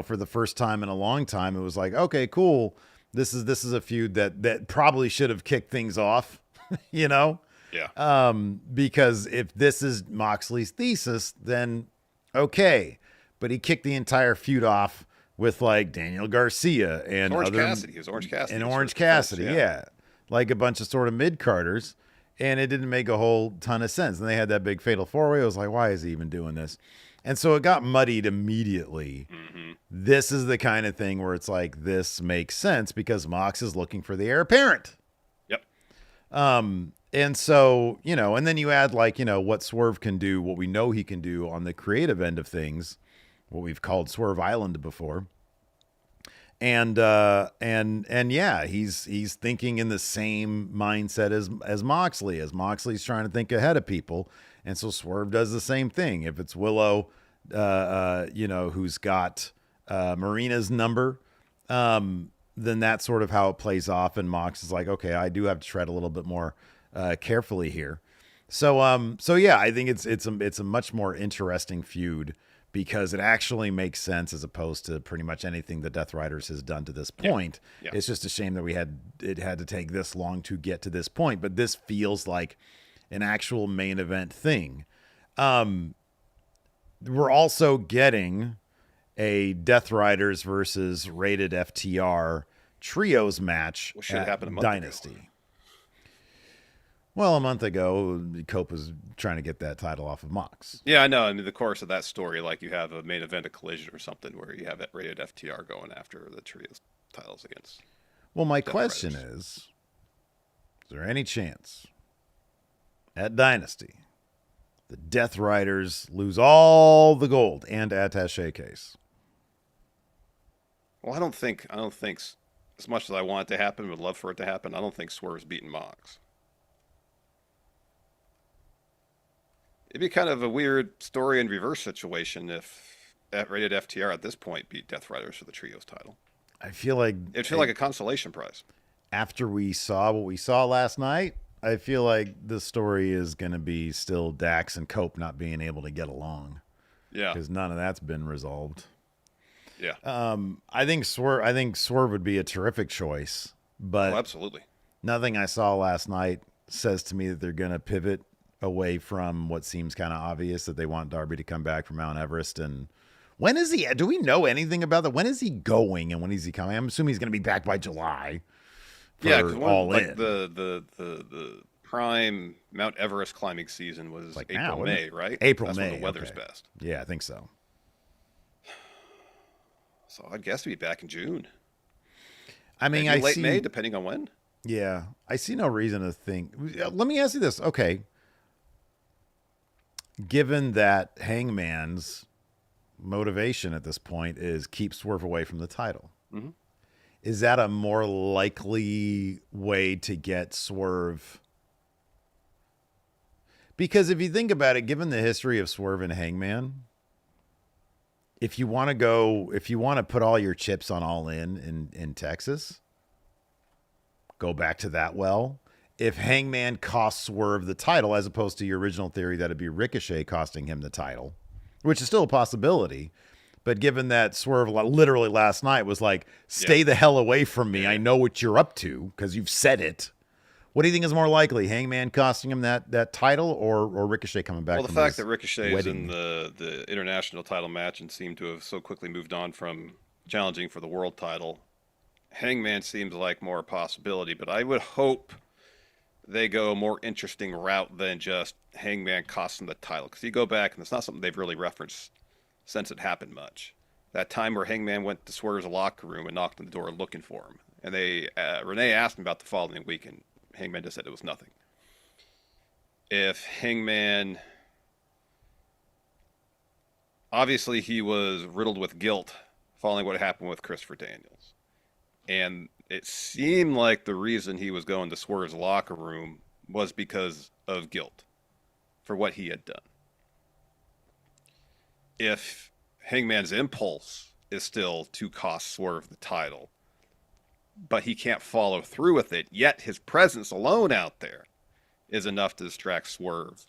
for the first time in a long time, it was like, okay, cool. This is a feud that probably should have kicked things off, Yeah. Because if this is Moxley's thesis, then okay. But he kicked the entire feud off with like Daniel Garcia and Orange Cassidy. It was Orange Cassidy. And Orange Cassidy, yeah. Like a bunch of sort of mid-carders. And it didn't make a whole ton of sense. And they had that big fatal four-way. I was like, why is he even doing this? And so it got muddied immediately. Mm-hmm. This is the kind of thing where it's like, this makes sense because Mox is looking for the heir apparent. Yep. And so, and then you add like, what Swerve can do, what we know he can do on the creative end of things, what we've called Swerve Island before. And yeah, he's thinking in the same mindset as Moxley, as Moxley's trying to think ahead of people. And so Swerve does the same thing. If it's Willow, who's got Marina's number, then that's sort of how it plays off. And Mox is like, okay, I do have to tread a little bit more carefully here. So yeah, I think it's a much more interesting feud because it actually makes sense as opposed to pretty much anything the Death Riders has done to this point. Yeah. It's just a shame that it had to take this long to get to this point, but this feels like an actual main event thing. We're also getting a Death Riders versus Rated FTR trios match at Dynasty. Ago. Well, a month ago, Cope was trying to get that title off of Mox. Yeah, I know. I mean, the course of that story, like you have a main event, a collision or something where you have that Rated FTR going after the trios titles against. Well, my question is there any chance at Dynasty the Death Riders lose all the gold and attaché case? Well, I don't think as much as I want it to happen, would love for it to happen, I don't think Swerve's beating Mox. It'd be kind of a weird story in reverse situation if that Rated FTR at this point beat Death Riders for the trios title. I feel like it'd feel like a consolation prize. After we saw what we saw last night, I feel like the story is going to be still Dax and Cope not being able to get along. Yeah, because none of that's been resolved. Yeah. I think Swerve would be a terrific choice, but absolutely. Nothing I saw last night says to me that they're going to pivot away from what seems kind of obvious, that they want Darby to come back from Mount Everest. And when is he? Do we know anything about that? When is he going and when is he coming? I'm assuming he's going to be back by July. Yeah, because the prime Mount Everest climbing season was like April, May, right? April, That's May. When the weather's best. Yeah, I think so. So I guess we'd be back in June. I mean, maybe late May, depending on when. Yeah, I see no reason to think. Let me ask you this. Okay. Given that Hangman's motivation at this point is keep Swerve away from the title, is that a more likely way to get Swerve? Because if you think about it, given the history of Swerve and Hangman, if you want to put all your chips on All in Texas, go back to that well. If Hangman costs Swerve the title, as opposed to your original theory that it'd be Ricochet costing him the title, which is still a possibility, but given that Swerve literally last night was like, stay the hell away from me. I know what you're up to because you've said it. What do you think is more likely, Hangman costing him that title or Ricochet coming back? Well, the fact that Ricochet is in the international title match and seemed to have so quickly moved on from challenging for the world title, Hangman seems like more a possibility, but I would hope they go a more interesting route than just Hangman costing the title. Because you go back, and it's not something they've really referenced since it happened much. That time where Hangman went to Swerve's locker room and knocked on the door looking for him. And Renee asked him about the following week, and Hangman just said it was nothing. If Hangman... Obviously, he was riddled with guilt following what happened with Christopher Daniels. And it seemed like the reason he was going to Swerve's locker room was because of guilt for what he had done. If Hangman's impulse is still to cost Swerve the title, but he can't follow through with it, yet his presence alone out there is enough to distract Swerve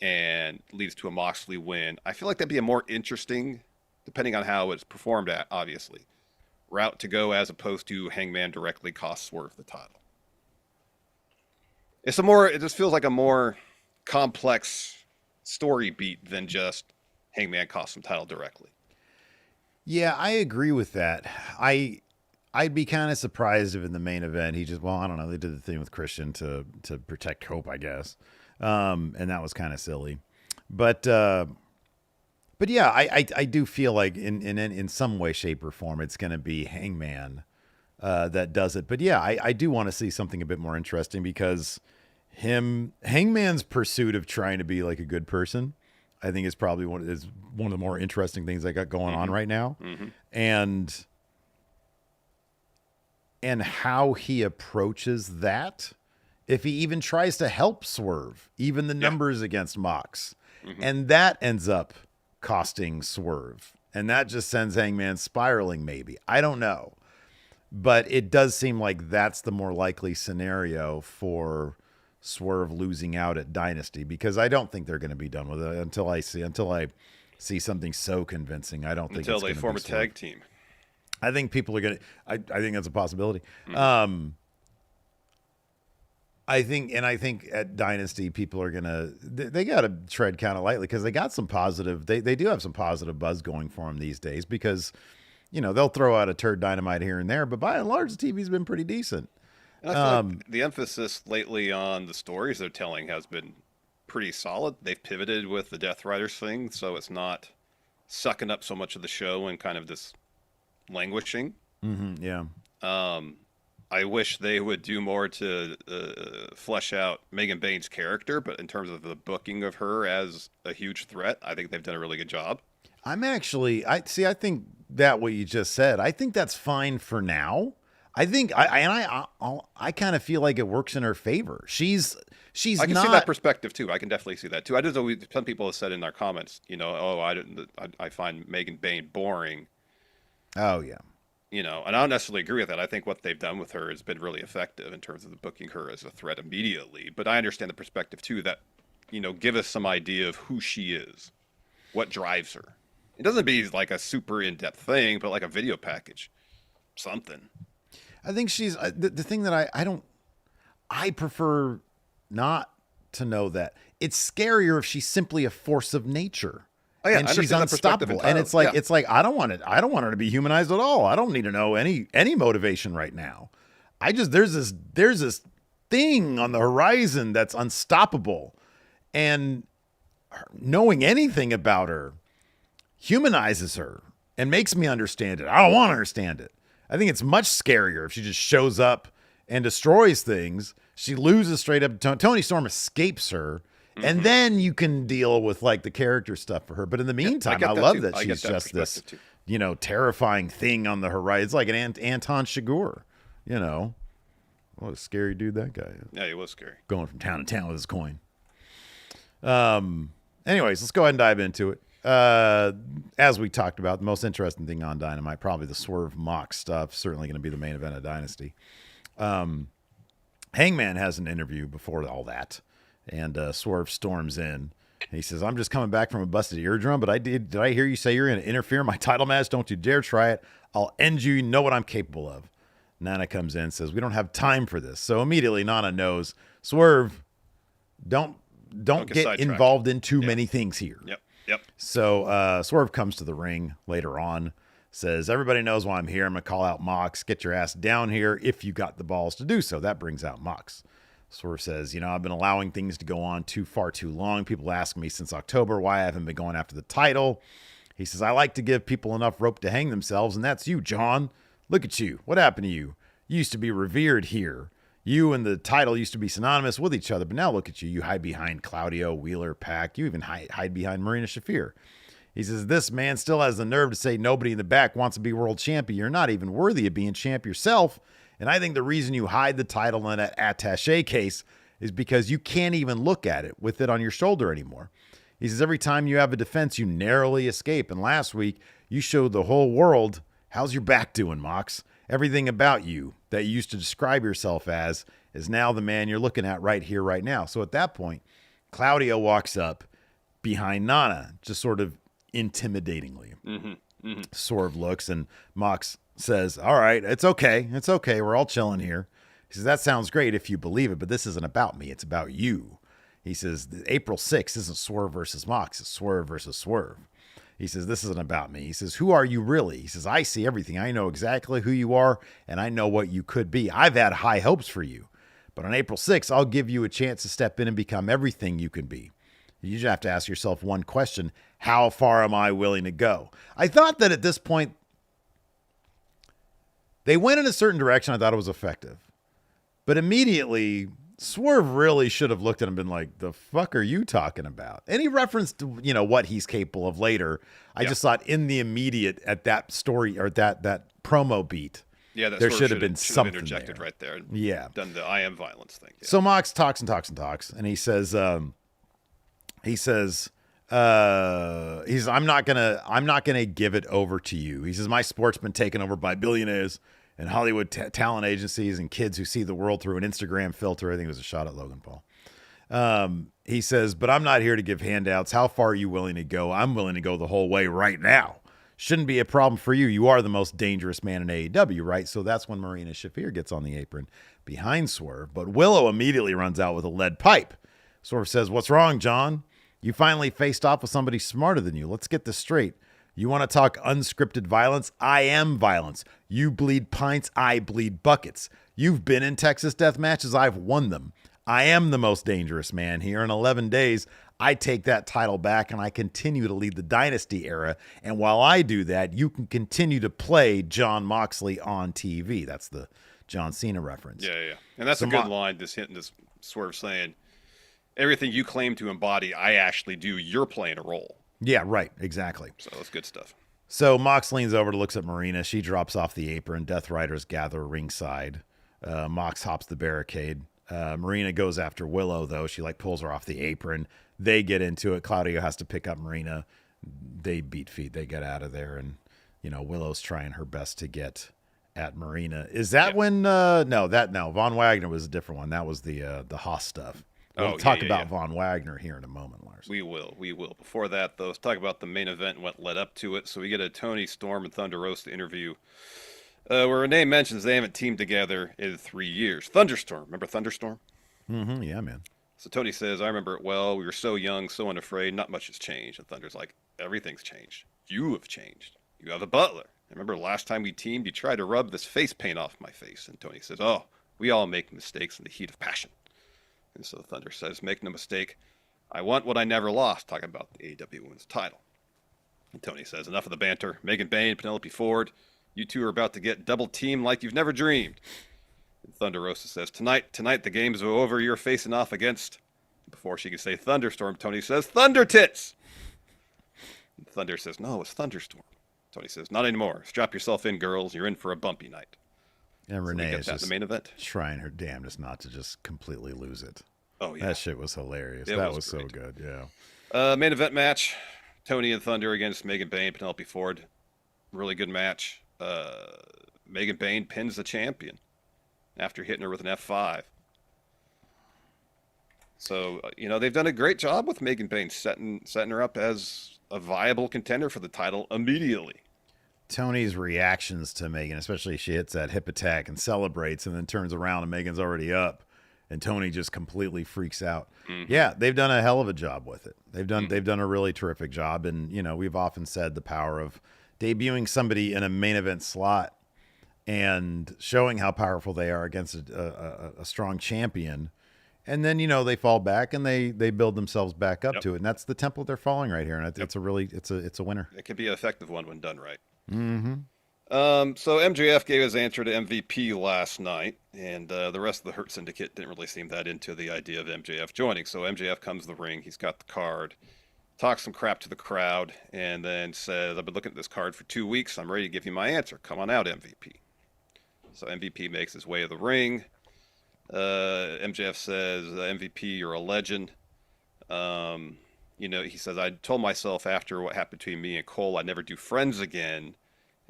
and leads to a Moxley win, I feel like that'd be a more interesting, depending on how it's performed at, obviously, route to go as opposed to Hangman directly cost Swerve the title. It just feels like a more complex story beat than just Hangman cost him title directly. Yeah, I agree with that. I'd be kind of surprised if in the main event he just, I don't know, they did the thing with Christian to protect Cope, I guess. And that was kind of silly. But yeah, I do feel like in some way, shape, or form, it's going to be Hangman that does it. But yeah, I do want to see something a bit more interesting because Hangman's pursuit of trying to be like a good person, I think is probably one of the more interesting things I got going on right now. And how he approaches that, if he even tries to help Swerve, even the numbers against Mox, and that ends up costing Swerve And that just sends Hangman spiraling, maybe. I don't know. But it does seem like that's the more likely scenario for Swerve losing out at Dynasty, because I don't think they're going to be done with it until I see something so convincing. I don't think until they form a tag team. I think people are going to. I think that's a possibility. I think at Dynasty people are gonna they got to tread kind of lightly, because they got some positive. They do have some positive buzz going for them these days, because they'll throw out a turd Dynamite here and there, but by and large the TV's been pretty decent. And I feel like the emphasis lately on the stories they're telling has been pretty solid. They've pivoted with the Death Riders thing, so it's not sucking up so much of the show and kind of this languishing. Yeah. I wish they would do more to flesh out Megan Bane's character, but in terms of the booking of her as a huge threat, I think they've done a really good job. I think that what you just said, I think that's fine for now. I think I kind of feel like it works in her favor. She's I can see that perspective too. I can definitely see that too. Some people have said in their comments, I find Megan Bane boring. Oh yeah. And I don't necessarily agree with that. I think what they've done with her has been really effective in terms of booking her as a threat immediately. But I understand the perspective too that, give us some idea of who she is, what drives her. It doesn't be like a super in-depth thing, but like a video package, something. I think she's the thing that I prefer not to know that. It's scarier if she's simply a force of nature. Oh, yeah, and she's unstoppable. And it's like I don't want her to be humanized at all. I don't need to know any motivation right now. There's this thing on the horizon that's unstoppable, and knowing anything about her humanizes her and makes me understand it. I don't want to understand it. I think it's much scarier if she just shows up and destroys things. She loses straight up. Tony Storm escapes her. And then you can deal with like the character stuff for her. But in the meantime, I love that she's just this, terrifying thing on the horizon. It's like an Anton Chigurh, What a scary dude that guy is. Yeah, he was scary. Going from town to town with his coin. Anyways, let's go ahead and dive into it. As we talked about, the most interesting thing on Dynamite, probably the Swerve Mox stuff, certainly going to be the main event of Dynasty. Hangman has an interview before all that, and Swerve storms in. He says, "I'm just coming back from a busted eardrum, but did I hear you say you're going to interfere in my title match? Don't you dare try it. I'll end you. You know what I'm capable of." Nana comes in and says, "We don't have time for this." So immediately Nana knows, Swerve, don't get involved in too many things here. Yep. So Swerve comes to the ring later on, says, "Everybody knows why I'm here. I'm going to call out Mox. Get your ass down here if you got the balls to do so." That brings out Mox. Swerve says, "I've been allowing things to go on too long. People ask me since October why I haven't been going after the title." He says, "I like to give people enough rope to hang themselves, and that's you, John. Look at you. What happened to you? You used to be revered here. You and the title used to be synonymous with each other, but now look at you. You hide behind Claudio, Wheeler, Pac. You even hide behind Marina Shafir." He says, "This man still has the nerve to say nobody in the back wants to be world champion. You're not even worthy of being champ yourself. And I think the reason you hide the title in that attaché case is because you can't even look at it with it on your shoulder anymore." He says, "Every time you have a defense, you narrowly escape. And last week, you showed the whole world, how's your back doing, Mox? Everything about you that you used to describe yourself as is now the man you're looking at right here, right now." So at that point, Claudio walks up behind Nana, just sort of intimidatingly. Swerve looks, and Mox says, "All right, it's okay. It's okay. We're all chilling here." He says, "That sounds great if you believe it, but this isn't about me. It's about you." He says, "April 6th isn't Swerve versus Mox. It's Swerve versus Swerve." He says, "This isn't about me." He says, "Who are you really?" He says, "I see everything. I know exactly who you are, and I know what you could be. I've had high hopes for you. But on April 6th, I'll give you a chance to step in and become everything you can be. You just have to ask yourself one question: how far am I willing to go?" I thought that at this point, they went in a certain direction. I thought it was effective. But immediately, Swerve really should have looked at him and been like, "The fuck are you talking about?" And he referenced, what he's capable of later. I just thought in the immediate, at that story or that promo beat, there should have been something interjected there. Right there. Yeah. Done the I am violence thing. Yeah. So Mox talks and talks and talks. And he says, I'm not gonna give it over to you. He says, my sport's been taken over by billionaires and Hollywood talent agencies and kids who see the world through an Instagram filter. I think it was a shot at Logan Paul. He says, but I'm not here to give handouts. How far are you willing to go? I'm willing to go the whole way right now. Shouldn't be a problem for you. You are the most dangerous man in AEW, right? So that's when Marina Shafir gets on the apron behind Swerve. But Willow immediately runs out with a lead pipe. Swerve says, what's wrong, John? You finally faced off with somebody smarter than you. Let's get this straight. You want to talk unscripted violence? I am violence. You bleed pints, I bleed buckets. You've been in Texas death matches, I've won them. I am the most dangerous man here. In 11 days, I take that title back and I continue to lead the Dynasty era. And while I do that, you can continue to play John Moxley on TV. That's the John Cena reference. Yeah. And that's a good line, this Swerve saying, everything you claim to embody, I actually do. You're playing a role. Yeah, right. Exactly. So that's good stuff. So Mox leans over to looks at Marina. She drops off the apron. Death Riders gather ringside. Mox hops the barricade. Marina goes after Willow, though. She pulls her off the apron. They get into it. Claudio has to pick up Marina. They beat feet. They get out of there. And, Willow's trying her best to get at Marina. Is that when, no, Von Wagner was a different one. That was the Haas stuff. We'll talk about Von Wagner here in a moment, Lars. We will. Before that, though, let's talk about the main event and what led up to it. So we get a Tony Storm and Thunder Rosa interview where Renee mentions they haven't teamed together in 3 years. Thunderstorm. Remember Thunderstorm? Mm-hmm. Yeah, man. So Tony says, I remember it well. We were so young, so unafraid. Not much has changed. And Thunder's like, everything's changed. You have changed. You have a butler. I remember last time we teamed, you tried to rub this face paint off my face. And Tony says, oh, we all make mistakes in the heat of passion. And so Thunder says, make no mistake, I want what I never lost, talking about the AEW Women's title. And Tony says, enough of the banter. Megan Bayne, Penelope Ford, you two are about to get double teamed like you've never dreamed. And Thunder Rosa says, tonight the games are over. You're facing off against, before she can say Thunderstorm, Tony says, Thunder Tits. And Thunder says, no, it's Thunderstorm. Tony says, not anymore. Strap yourself in, girls. You're in for a bumpy night. And Renee is just the main event. Trying her damnedest not to just completely lose it. Oh, yeah. That shit was hilarious. That was so good, yeah. Main event match, Tony and Thunder against Megan Bayne, Penelope Ford. Really good match. Megan Bayne pins the champion after hitting her with an F5. So, they've done a great job with Megan Bayne, setting her up as a viable contender for the title immediately. Tony's reactions to Megan, especially she hits that hip attack and celebrates and then turns around and Megan's already up and Tony just completely freaks out. Mm-hmm. Yeah, they've done a hell of a job with it. They've done a really terrific job. And, we've often said the power of debuting somebody in a main event slot and showing how powerful they are against a strong champion. And then, they fall back and they build themselves back up to it. And that's the template they're following right here. And it's a winner. It could be an effective one when done right. Mm-hmm. So MJF gave his answer to MVP last night, and the rest of the Hurt Syndicate didn't really seem that into the idea of MJF joining. So MJF comes to the ring, he's got the card, talks some crap to the crowd, and then says, I've been looking at this card for 2 weeks, I'm ready to give you my answer. Come on out, MVP. So MVP makes his way to the ring. MJF says, MVP, you're a legend. He says, I told myself after what happened between me and Cole, I'd never do friends again.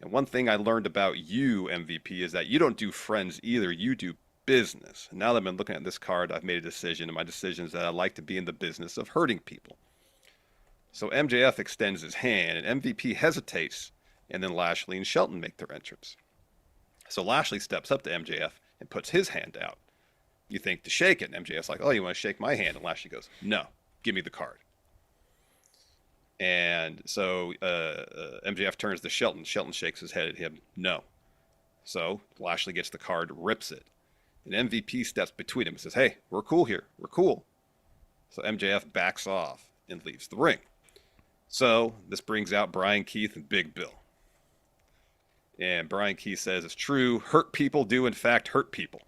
And one thing I learned about you, MVP, is that you don't do friends either. You do business. And now that I've been looking at this card, I've made a decision. And my decision is that I like to be in the business of hurting people. So MJF extends his hand, and MVP hesitates. And then Lashley and Shelton make their entrance. So Lashley steps up to MJF and puts his hand out. You think to shake it. And MJF's like, oh, you want to shake my hand? And Lashley goes, no, give me the card. And so MJF turns to Shelton. Shelton shakes his head at him. No. So Lashley gets the card, rips it. And MVP steps between them and says, hey, we're cool here. We're cool. So MJF backs off and leaves the ring. So this brings out Brian Keith and Big Bill. And Brian Keith says it's true. Hurt people do, in fact, hurt people.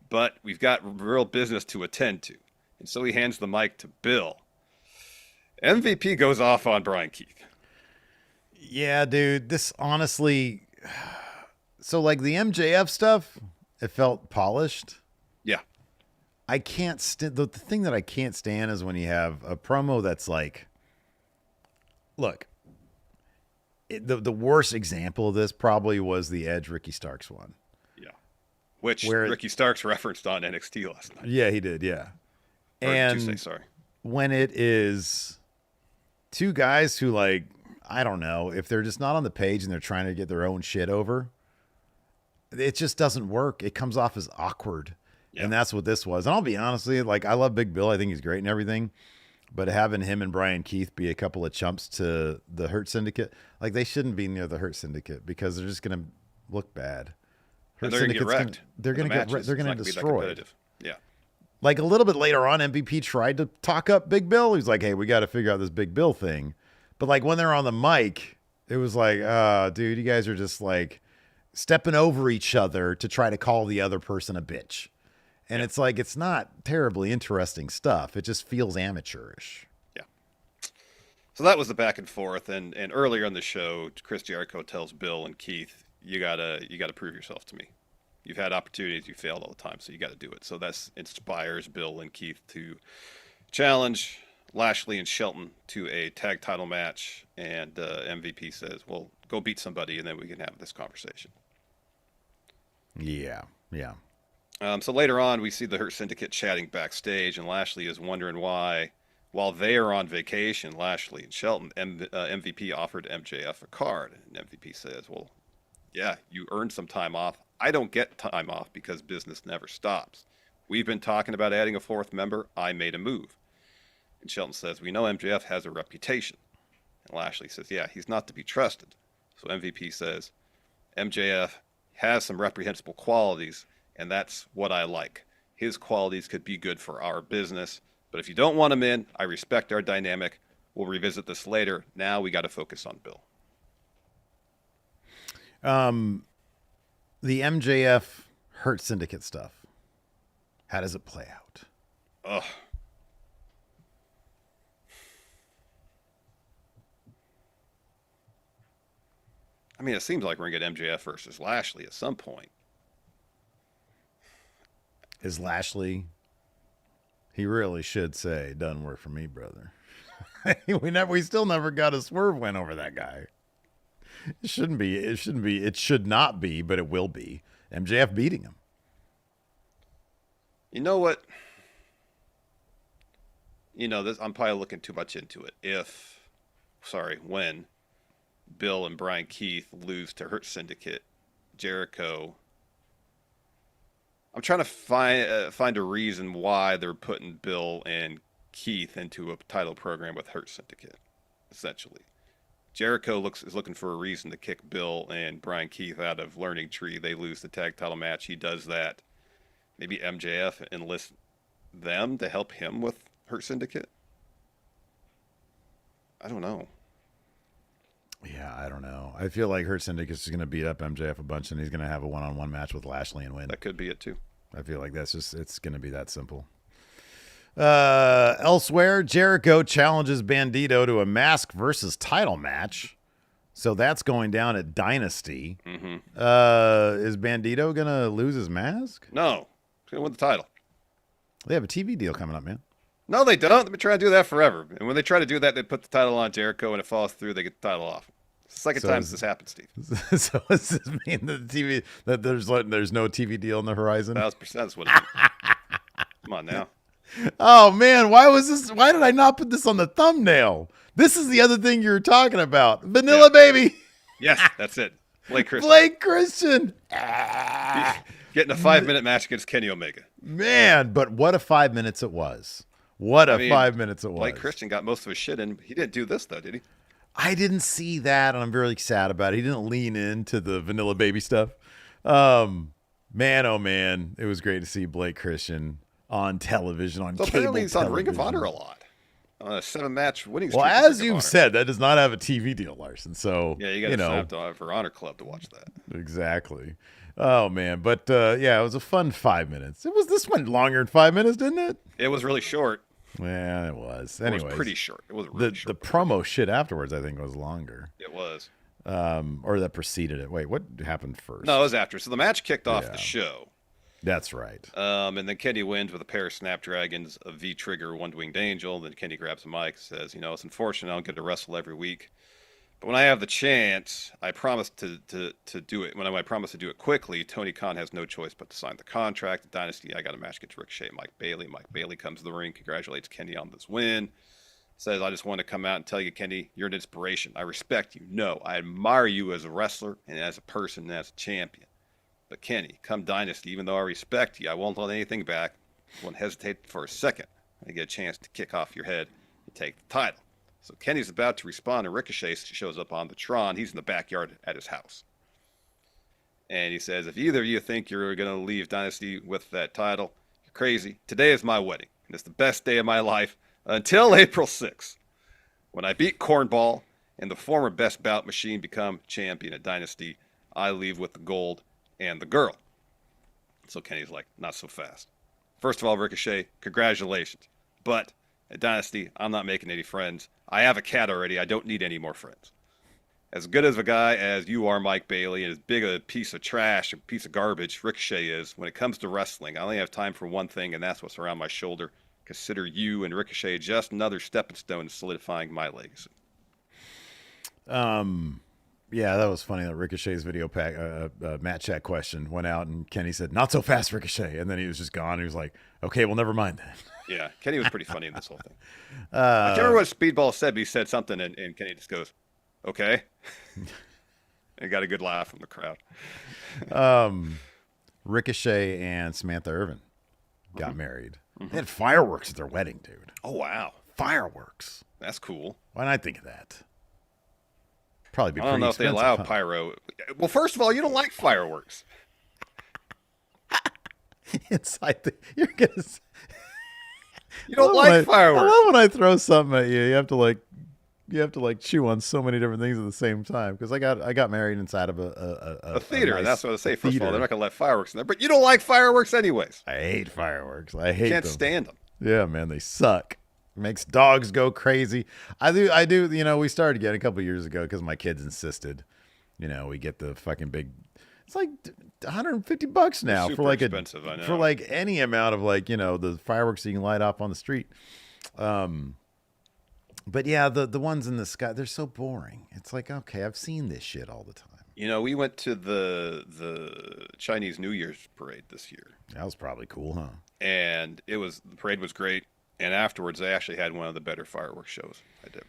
But we've got real business to attend to. And so he hands the mic to Bill. MVP goes off on Brian Keith. Yeah, dude, this honestly, so like the MJF stuff, it felt polished. Yeah. I can't the thing that I can't stand is when you have a promo that's like, look, the worst example of this probably was the Edge Ricky Starks one. Yeah. Which Ricky Starks referenced on NXT last night. Yeah, he did. Yeah. Or and Tuesday, sorry. When it is two guys who, like, I don't know, if they're just not on the page and they're trying to get their own shit over, it just doesn't work. It comes off as awkward. Yeah. And that's what this was. And I'll be honest with you, like, I love Big Bill. I think he's great and everything. But having him and Brian Keith be a couple of chumps to the Hurt Syndicate, like, they shouldn't be near the Hurt Syndicate because they're just going to look bad. Hurt they're going to get wrecked. They're going to get wrecked. They're going to destroy it. Yeah. Like, a little bit later on, MVP tried to talk up Big Bill. He's like, hey, we got to figure out this Big Bill thing. But, like, when they're on the mic, it was like, dude, you guys are just, like, stepping over each other to try to call the other person a bitch. And it's like, it's not terribly interesting stuff. It just feels amateurish. Yeah. So that was the back and forth. And earlier in the show, Chris Jericho tells Bill and Keith, you gotta prove yourself to me. You've had opportunities, you failed all the time, so you got to do it. So that inspires Bill and Keith to challenge Lashley and Shelton to a tag title match. And MVP says, well, go beat somebody, and then we can have this conversation. Yeah. So later on, we see the Hurt Syndicate chatting backstage, and Lashley is wondering why, while they are on vacation, Lashley and Shelton, MVP offered MJF a card. And MVP says, well, yeah, you earned some time off. I don't get time off because business never stops. We've been talking about adding a fourth member. I made a move. And Shelton says, we know MJF has a reputation. And Lashley says, yeah, he's not to be trusted. So MVP says, MJF has some reprehensible qualities, and that's what I like. His qualities could be good for our business, but if you don't want him in, I respect our dynamic. We'll revisit this later. Now we got to focus on Bill. The MJF Hurt Syndicate stuff. How does it play out? Ugh. I mean, it seems like we're going to get MJF versus Lashley at some point. Is Lashley? He really should say, it doesn't work for me, brother. We still never got a Swerve win over that guy. It shouldn't be. It should not be, but it will be. MJF beating him. You know what? This. I'm probably looking too much into it. When Bill and Brian Keith lose to Hurt Syndicate, Jericho. I'm trying to find a reason why they're putting Bill and Keith into a title program with Hurt Syndicate, essentially. Jericho is looking for a reason to kick Bill and Brian Keith out of Learning Tree. They lose the tag title match. He does that. Maybe MJF enlists them to help him with Hurt Syndicate. I don't know. Yeah, I don't know. I feel like Hurt Syndicate is going to beat up MJF a bunch, and he's going to have a one-on-one match with Lashley and win. That could be it, too. I feel like it's going to be that simple. Elsewhere, Jericho challenges Bandito to a mask versus title match. So that's going down at Dynasty. Mm-hmm. Is Bandito going to lose his mask? No. He's going to win the title. They have a TV deal coming up, man. No, they don't. They've been trying to do that forever. And when they try to do that, they put the title on Jericho, and it falls through. They get the title off. It's the second time this happened, Steve. So does this mean that there's no TV deal on the horizon? 1,000%. That's what it is. Come on now. Oh man, why did I not put this on the thumbnail? This is the other thing you were talking about. Vanilla Baby. Yes, that's it. Blake Christian. Getting a 5-minute match against Kenny Omega. Man, but what a 5 minutes it was. 5 minutes it was. Blake Christian got most of his shit in. He didn't do this, though, did he? I didn't see that, and I'm very sad about it. He didn't lean into the Vanilla Baby stuff. Man, oh man, it was great to see Blake Christian on television, on cable apparently he's television. on Ring of Honor a lot. On a 7-match winning streak. Well, as you've said, that does not have a TV deal, Larson. So yeah, you got to sign up for Honor Club to watch that. Exactly. Oh man, but yeah, it was a fun 5 minutes. This went longer than 5 minutes, didn't it? It was really short. Yeah, it was. Anyways, it was pretty short. It was really short. The promo shit afterwards, I think, was longer. It was. Or that preceded it. Wait, what happened first? No, it was after. So the match kicked off the show. That's right. And then Kenny wins with a pair of Snapdragons, a V-Trigger, one-winged angel. Then Kenny grabs a mic, says, it's unfortunate I don't get to wrestle every week. But when I have the chance, I promise to do it. When I promise to do it quickly, Tony Khan has no choice but to sign the contract. The Dynasty, I got a match against Ricochet and Mike Bailey. Mike Bailey comes to the ring, congratulates Kenny on this win. Says, I just want to come out and tell you, Kenny, you're an inspiration. I respect you. No, I admire you as a wrestler and as a person and as a champion. But Kenny, come Dynasty, even though I respect you, I won't hold anything back. I won't hesitate for a second. I get a chance to kick off your head and take the title. So Kenny's about to respond, and Ricochet shows up on the Tron. He's in the backyard at his house. And he says, if either of you think you're going to leave Dynasty with that title, you're crazy. Today is my wedding, and it's the best day of my life until April 6th, when I beat Cornball and the former Best Bout Machine become champion at Dynasty. I leave with the gold and the girl. So Kenny's like, not so fast. First of all, Ricochet, congratulations. But at Dynasty, I'm not making any friends. I have a cat already. I don't need any more friends. As good as a guy as you are, Mike Bailey, and as big a piece of trash, a piece of garbage Ricochet is, when it comes to wrestling, I only have time for one thing, and that's what's around my shoulder. Consider you and Ricochet just another stepping stone to solidifying my legacy. Yeah, that was funny. That Ricochet's video pack, Matt Chat question went out, and Kenny said, "Not so fast, Ricochet," and then he was just gone. He was like, "Okay, well, never mind then." Yeah, Kenny was pretty funny in this whole thing. I can't remember what Speedball said, but he said something, and Kenny just goes, "Okay," and got a good laugh from the crowd. Ricochet and Samantha Irvin got married. They had fireworks at their wedding, dude. Oh wow, fireworks! That's cool. Why didn't I think of that? Probably be. I don't know if they allow pyro. Well, first of all, you don't like fireworks. Inside you're gonna. You don't like fireworks. I love when I throw something at you. You have to like chew on so many different things at the same time. Because I got married inside of a theater. Nice, and that's what I say. First of all, they're not gonna let fireworks in there. But you don't like fireworks anyways. I hate fireworks. I hate Can't them. stand them. Yeah, man, they suck. Makes dogs go crazy. I do. We started getting a couple of years ago because my kids insisted. We get the fucking big. It's like $150 now for like expensive, I know. for like any amount of the fireworks that you can light up on the street. But yeah, the ones in the sky, they're so boring. It's like, okay, I've seen this shit all the time. We went to the Chinese New Year's parade this year. That was probably cool, huh? And the parade was great. And afterwards, they actually had one of the better fireworks shows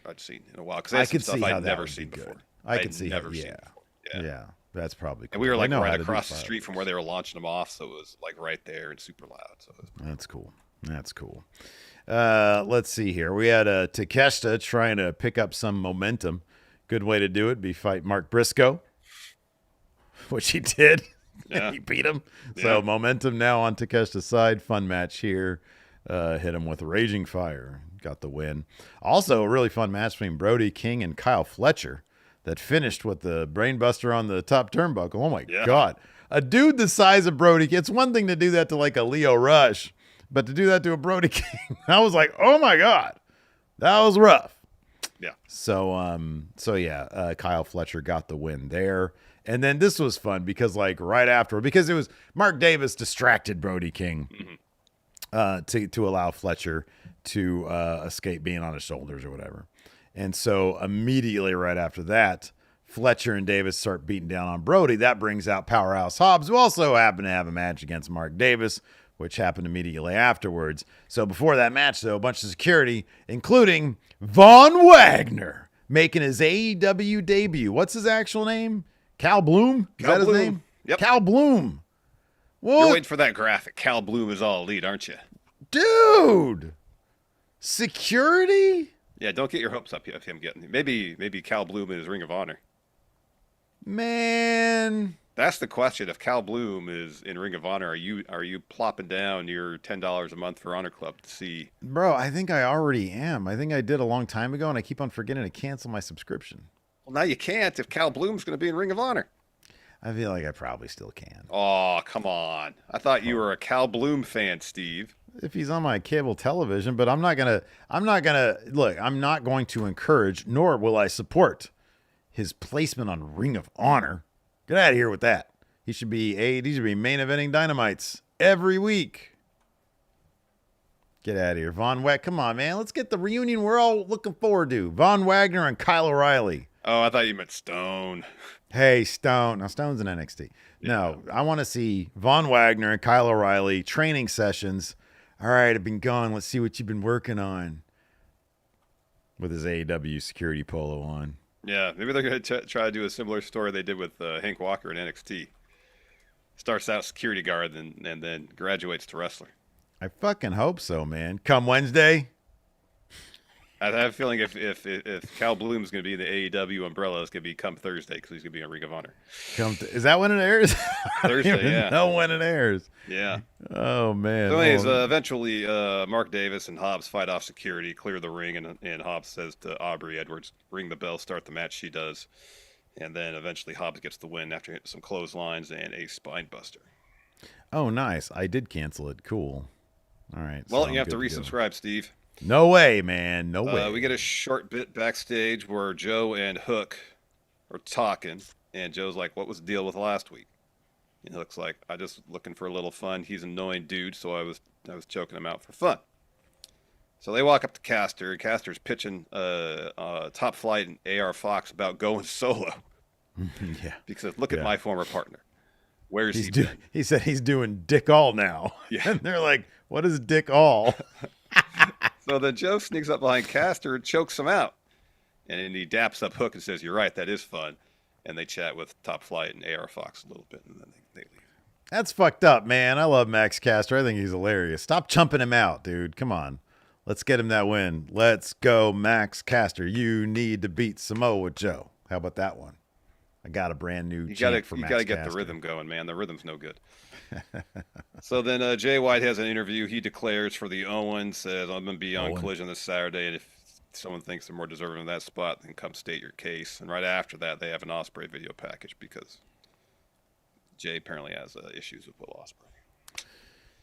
I'd seen in a while. Because I could see how I'd that never would seen be before. good. I could see never how, seen before. Yeah, that's probably cool. And we were like right across the street from where they were launching them off, so it was like right there and super loud. So that's cool. That's cool. Let's see here. We had Takeshita trying to pick up some momentum. Good way to do it, be fight Mark Briscoe, which he did. Yeah. He beat him. Yeah. So momentum now on Takeshita's side. Fun match here. Hit him with Raging Fire. Got the win. Also, a really fun match between Brody King and Kyle Fletcher that finished with the brainbuster on the top turnbuckle. Oh, my God. A dude the size of Brody King. It's one thing to do that to like a Leo Rush, but to do that to a Brody King, I was like, oh, my God. That was rough. Yeah. So yeah, Kyle Fletcher got the win there. And then this was fun because right after, because it was Mark Davis distracted Brody King. To allow Fletcher to escape being on his shoulders or whatever. And so immediately right after that, Fletcher and Davis start beating down on Brody. That brings out Powerhouse Hobbs, who also happened to have a match against Mark Davis, which happened immediately afterwards. So before that match, though, a bunch of security, including Von Wagner, making his AEW debut. What's his actual name? Cal Bloom? Is that his name? Yep. Cal Bloom. What? You're waiting for that graphic. Cal Bloom is all elite, aren't you? Dude! Security? Yeah, don't get your hopes up of him getting. Maybe Cal Bloom in his Ring of Honor. Man. That's the question. If Cal Bloom is in Ring of Honor, are you plopping down your $10 a month for Honor Club to see? Bro, I think I already am. I think I did a long time ago, and I keep on forgetting to cancel my subscription. Well, now you can't if Cal Bloom's going to be in Ring of Honor. I feel like I probably still can. Oh, come on. I thought you were a Cal Bloom fan, Steve. If he's on my cable television, but I'm not going to encourage, nor will I support his placement on Ring of Honor. Get out of here with that. He should be main eventing Dynamites every week. Get out of here. Von Wagner. Come on, man. Let's get the reunion we're all looking forward to. Von Wagner and Kyle O'Reilly. Oh, I thought you meant Stone. Hey, Stone. Now, Stone's in NXT. Yeah. No, I want to see Von Wagner and Kyle O'Reilly training sessions. All right, I've been gone. Let's see what you've been working on. With his AEW security polo on. Yeah, maybe they're going to try to do a similar story they did with Hank Walker in NXT. Starts out security guard and then graduates to wrestler. I fucking hope so, man. Come Wednesday. I have a feeling if Cal Bloom's going to be in the AEW umbrella, it's going to be come Thursday because he's going to be in Ring of Honor. Is that when it airs? Thursday, yeah. Know when it airs. Yeah. Oh, man. So anyways, eventually Mark Davis and Hobbs fight off security, clear the ring, and Hobbs says to Aubrey Edwards, ring the bell, start the match. She does. And then eventually Hobbs gets the win after hitting some clotheslines and a spine buster. Oh, nice. I did cancel it. Cool. All right. Well, so you have to resubscribe, Steve. No way, man. No way. We get a short bit backstage where Joe and Hook are talking, and Joe's like, what was the deal with last week? And Hook's like, I just looking for a little fun. He's an annoying dude, so I was choking him out for fun. So they walk up to Caster. Caster's pitching Top Flight and AR Fox about going solo. Yeah. Because look at my former partner. Where's he? He said he's doing Dick All now. Yeah. And they're like, what is Dick All? So then Joe sneaks up behind Caster and chokes him out. And then he daps up Hook and says, you're right, that is fun. And they chat with Top Flight and AR Fox a little bit, and then they leave. That's fucked up, man. I love Max Caster. I think he's hilarious. Stop chumping him out, dude. Come on. Let's get him that win. Let's go, Max Caster. You need to beat Samoa Joe. How about that one? I got a brand new chant for Max Caster. You got to get the rhythm going, man. The rhythm's no good. So then Jay White has an interview. He declares for the Owens, says, I'm going to be on Collision this Saturday, and if someone thinks they're more deserving of that spot, then come state your case. And right after that, they have an Ospreay video package because Jay apparently has issues with Will Ospreay.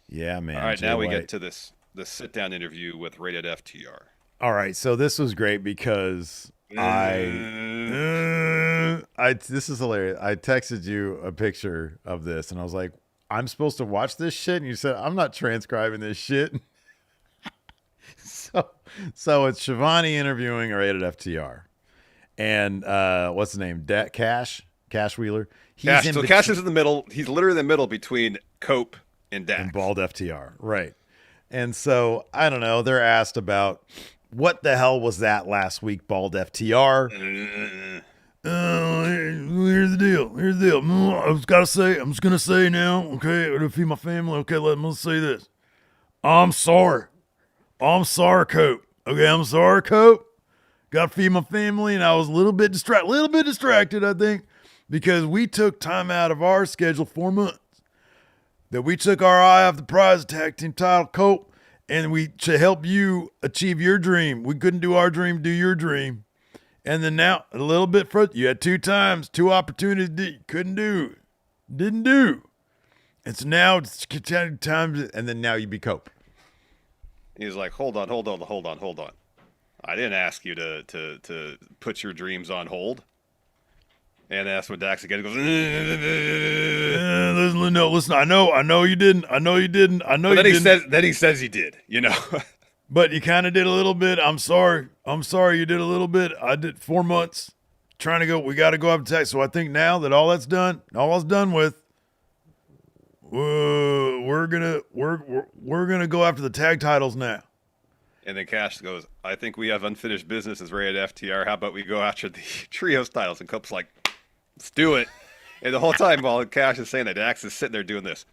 Yeah, man. All right, Jay now we White. get to this sit-down interview with Rated FTR. All right, so this was great because this is hilarious. I texted you a picture of this, and I was like, I'm supposed to watch this shit? And you said, I'm not transcribing this shit. So it's Shivani interviewing Rated FTR. And what's his name? Cash Wheeler. Cash is in the middle. He's literally in the middle between Cope and Dax. And Bald FTR, right. And so, I don't know, they're asked about what the hell was that last week, Bald FTR? Here's the deal. I'm just going to say now, okay, to feed my family, okay, let me say this. I'm sorry, Cope. Okay, I'm sorry, Cope. Got to feed my family, and I was a little bit distracted, I think, because we took time out of our schedule 4 months. That we took our eye off the prize tag team title, Cope, and we to help you achieve your dream. We couldn't do our dream, do your dream. And then now, a little bit further, you had 2 opportunities that you couldn't do, didn't do. And so now it's time, and then now you be Cope. He's like, hold on. I didn't ask you to put your dreams on hold. And that's when Dax again goes, no, listen, I know you didn't. Then he says he did, you know. But you kind of did a little bit. I'm sorry you did a little bit. I did 4 months trying to go. We got to go up to Texas. So I think now that all that's done with, we're gonna go after the tag titles now. And then Cash goes, I think we have unfinished business as Rated FTR. How about we go after the trios titles? And Cope's like, let's do it. And the whole time while Cash is saying that, Dax is sitting there doing this.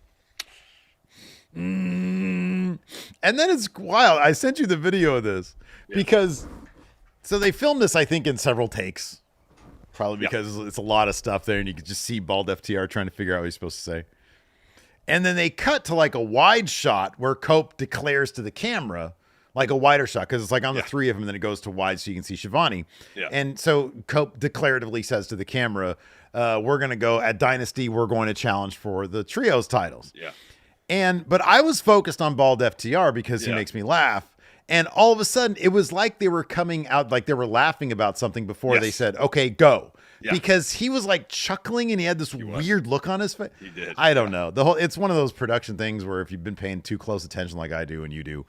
And then it's wild. I sent you the video of this because so they filmed this, I think, in several takes. Probably because it's a lot of stuff there, and you could just see Bald FTR trying to figure out what he's supposed to say. And then they cut to like a wide shot where Cope declares to the camera, like a wider shot, because it's like on the 3 of them, and then it goes to wide so you can see Shivani. Yeah. And so Cope declaratively says to the camera, we're going to go at Dynasty, we're going to challenge for the trios titles. Yeah. But I was focused on Bald FTR because he makes me laugh. And all of a sudden, it was like they were coming out, like they were laughing about something before they said, okay, go. Yeah. because he was like chuckling and he had this weird look on his face. He did. I don't know. It's one of those production things where if you've been paying too close attention like I do and you do,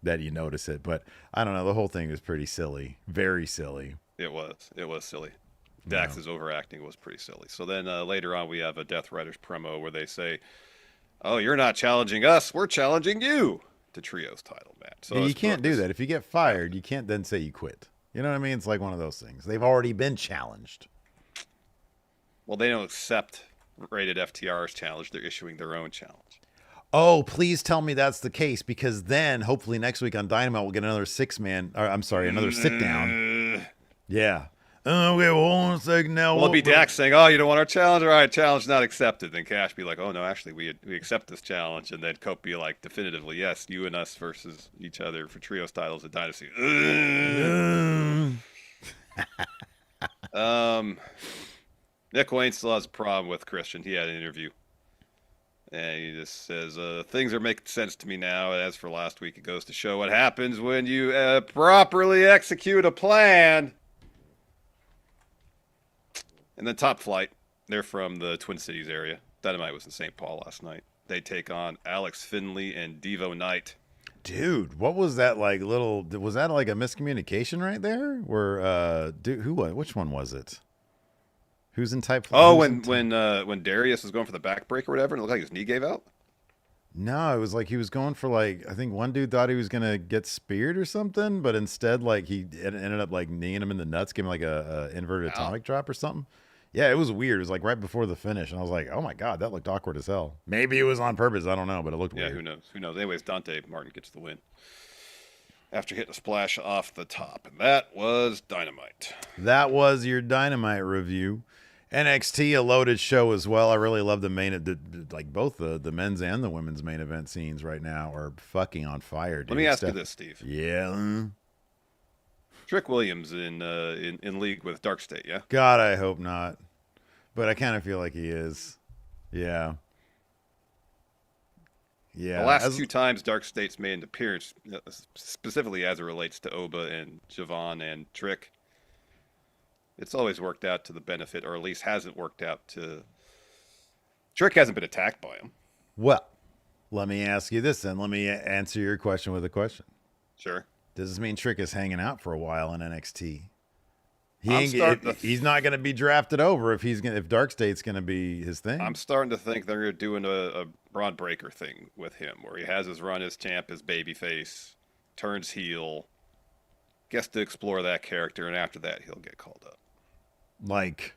that you notice it. But I don't know. The whole thing was pretty silly. Very silly. It was silly. Dax's overacting was pretty silly. So then later on, we have a Death Riders promo where they say, "Oh, you're not challenging us. We're challenging you to Trios title match." So you can't do that. If you get fired, you can't then say you quit. You know what I mean? It's like one of those things. They've already been challenged. Well, they don't accept rated FTR's challenge. They're issuing their own challenge. Oh, please tell me that's the case, because then hopefully next week on Dynamite we'll get another another sit down. Yeah. Okay, well, hold on a second now. Well, it'll be Dax saying, "Oh, you don't want our challenge? All right, challenge not accepted." Then Cash be like, "Oh no, actually, we accept this challenge." And then Cope be like, "Definitively, yes, you and us versus each other for trios titles at Dynasty." Nick Wayne still has a problem with Christian. He had an interview, and he just says, "Things are making sense to me now. As for last week, it goes to show what happens when you properly execute a plan." And then Top Flight, they're from the Twin Cities area. Dynamite was in St. Paul last night. They take on Alex Finley and Devo Knight. Dude, what was that like was that like a miscommunication right there? Where which one was it? Who's in Type Flight? Oh, when Darius was going for the backbreaker or whatever, and it looked like his knee gave out? No, it was like he was going for I think one dude thought he was going to get speared or something, but instead he ended up kneeing him in the nuts, giving him a inverted atomic drop or something. Yeah, it was weird. It was right before the finish, and I was like, "Oh my god, that looked awkward as hell." Maybe it was on purpose. I don't know, but it looked weird. Yeah, who knows? Anyways, Dante Martin gets the win after hitting a splash off the top, and that was Dynamite. That was your Dynamite review. NXT, a loaded show as well. I really love both the men's and the women's main event scenes right now are fucking on fire, dude. Let me ask you this, Steve. Yeah. Trick Williams in league with Dark State, yeah? God, I hope not. But I kind of feel like he is. Yeah. Yeah. The last two times Dark State's made an appearance, specifically as it relates to Oba and Javon and Trick, it's always worked out to the benefit, or at least hasn't worked out to... Trick hasn't been attacked by him. Well, let me ask you this then. Let me answer your question with a question. Sure. Does this mean Trick is hanging out for a while in NXT? He's not going to be drafted over if Dark State's going to be his thing. I'm starting to think they're doing a Braun Breaker thing with him, where he has his run as champ, as babyface, turns heel, gets to explore that character, and after that he'll get called up. Like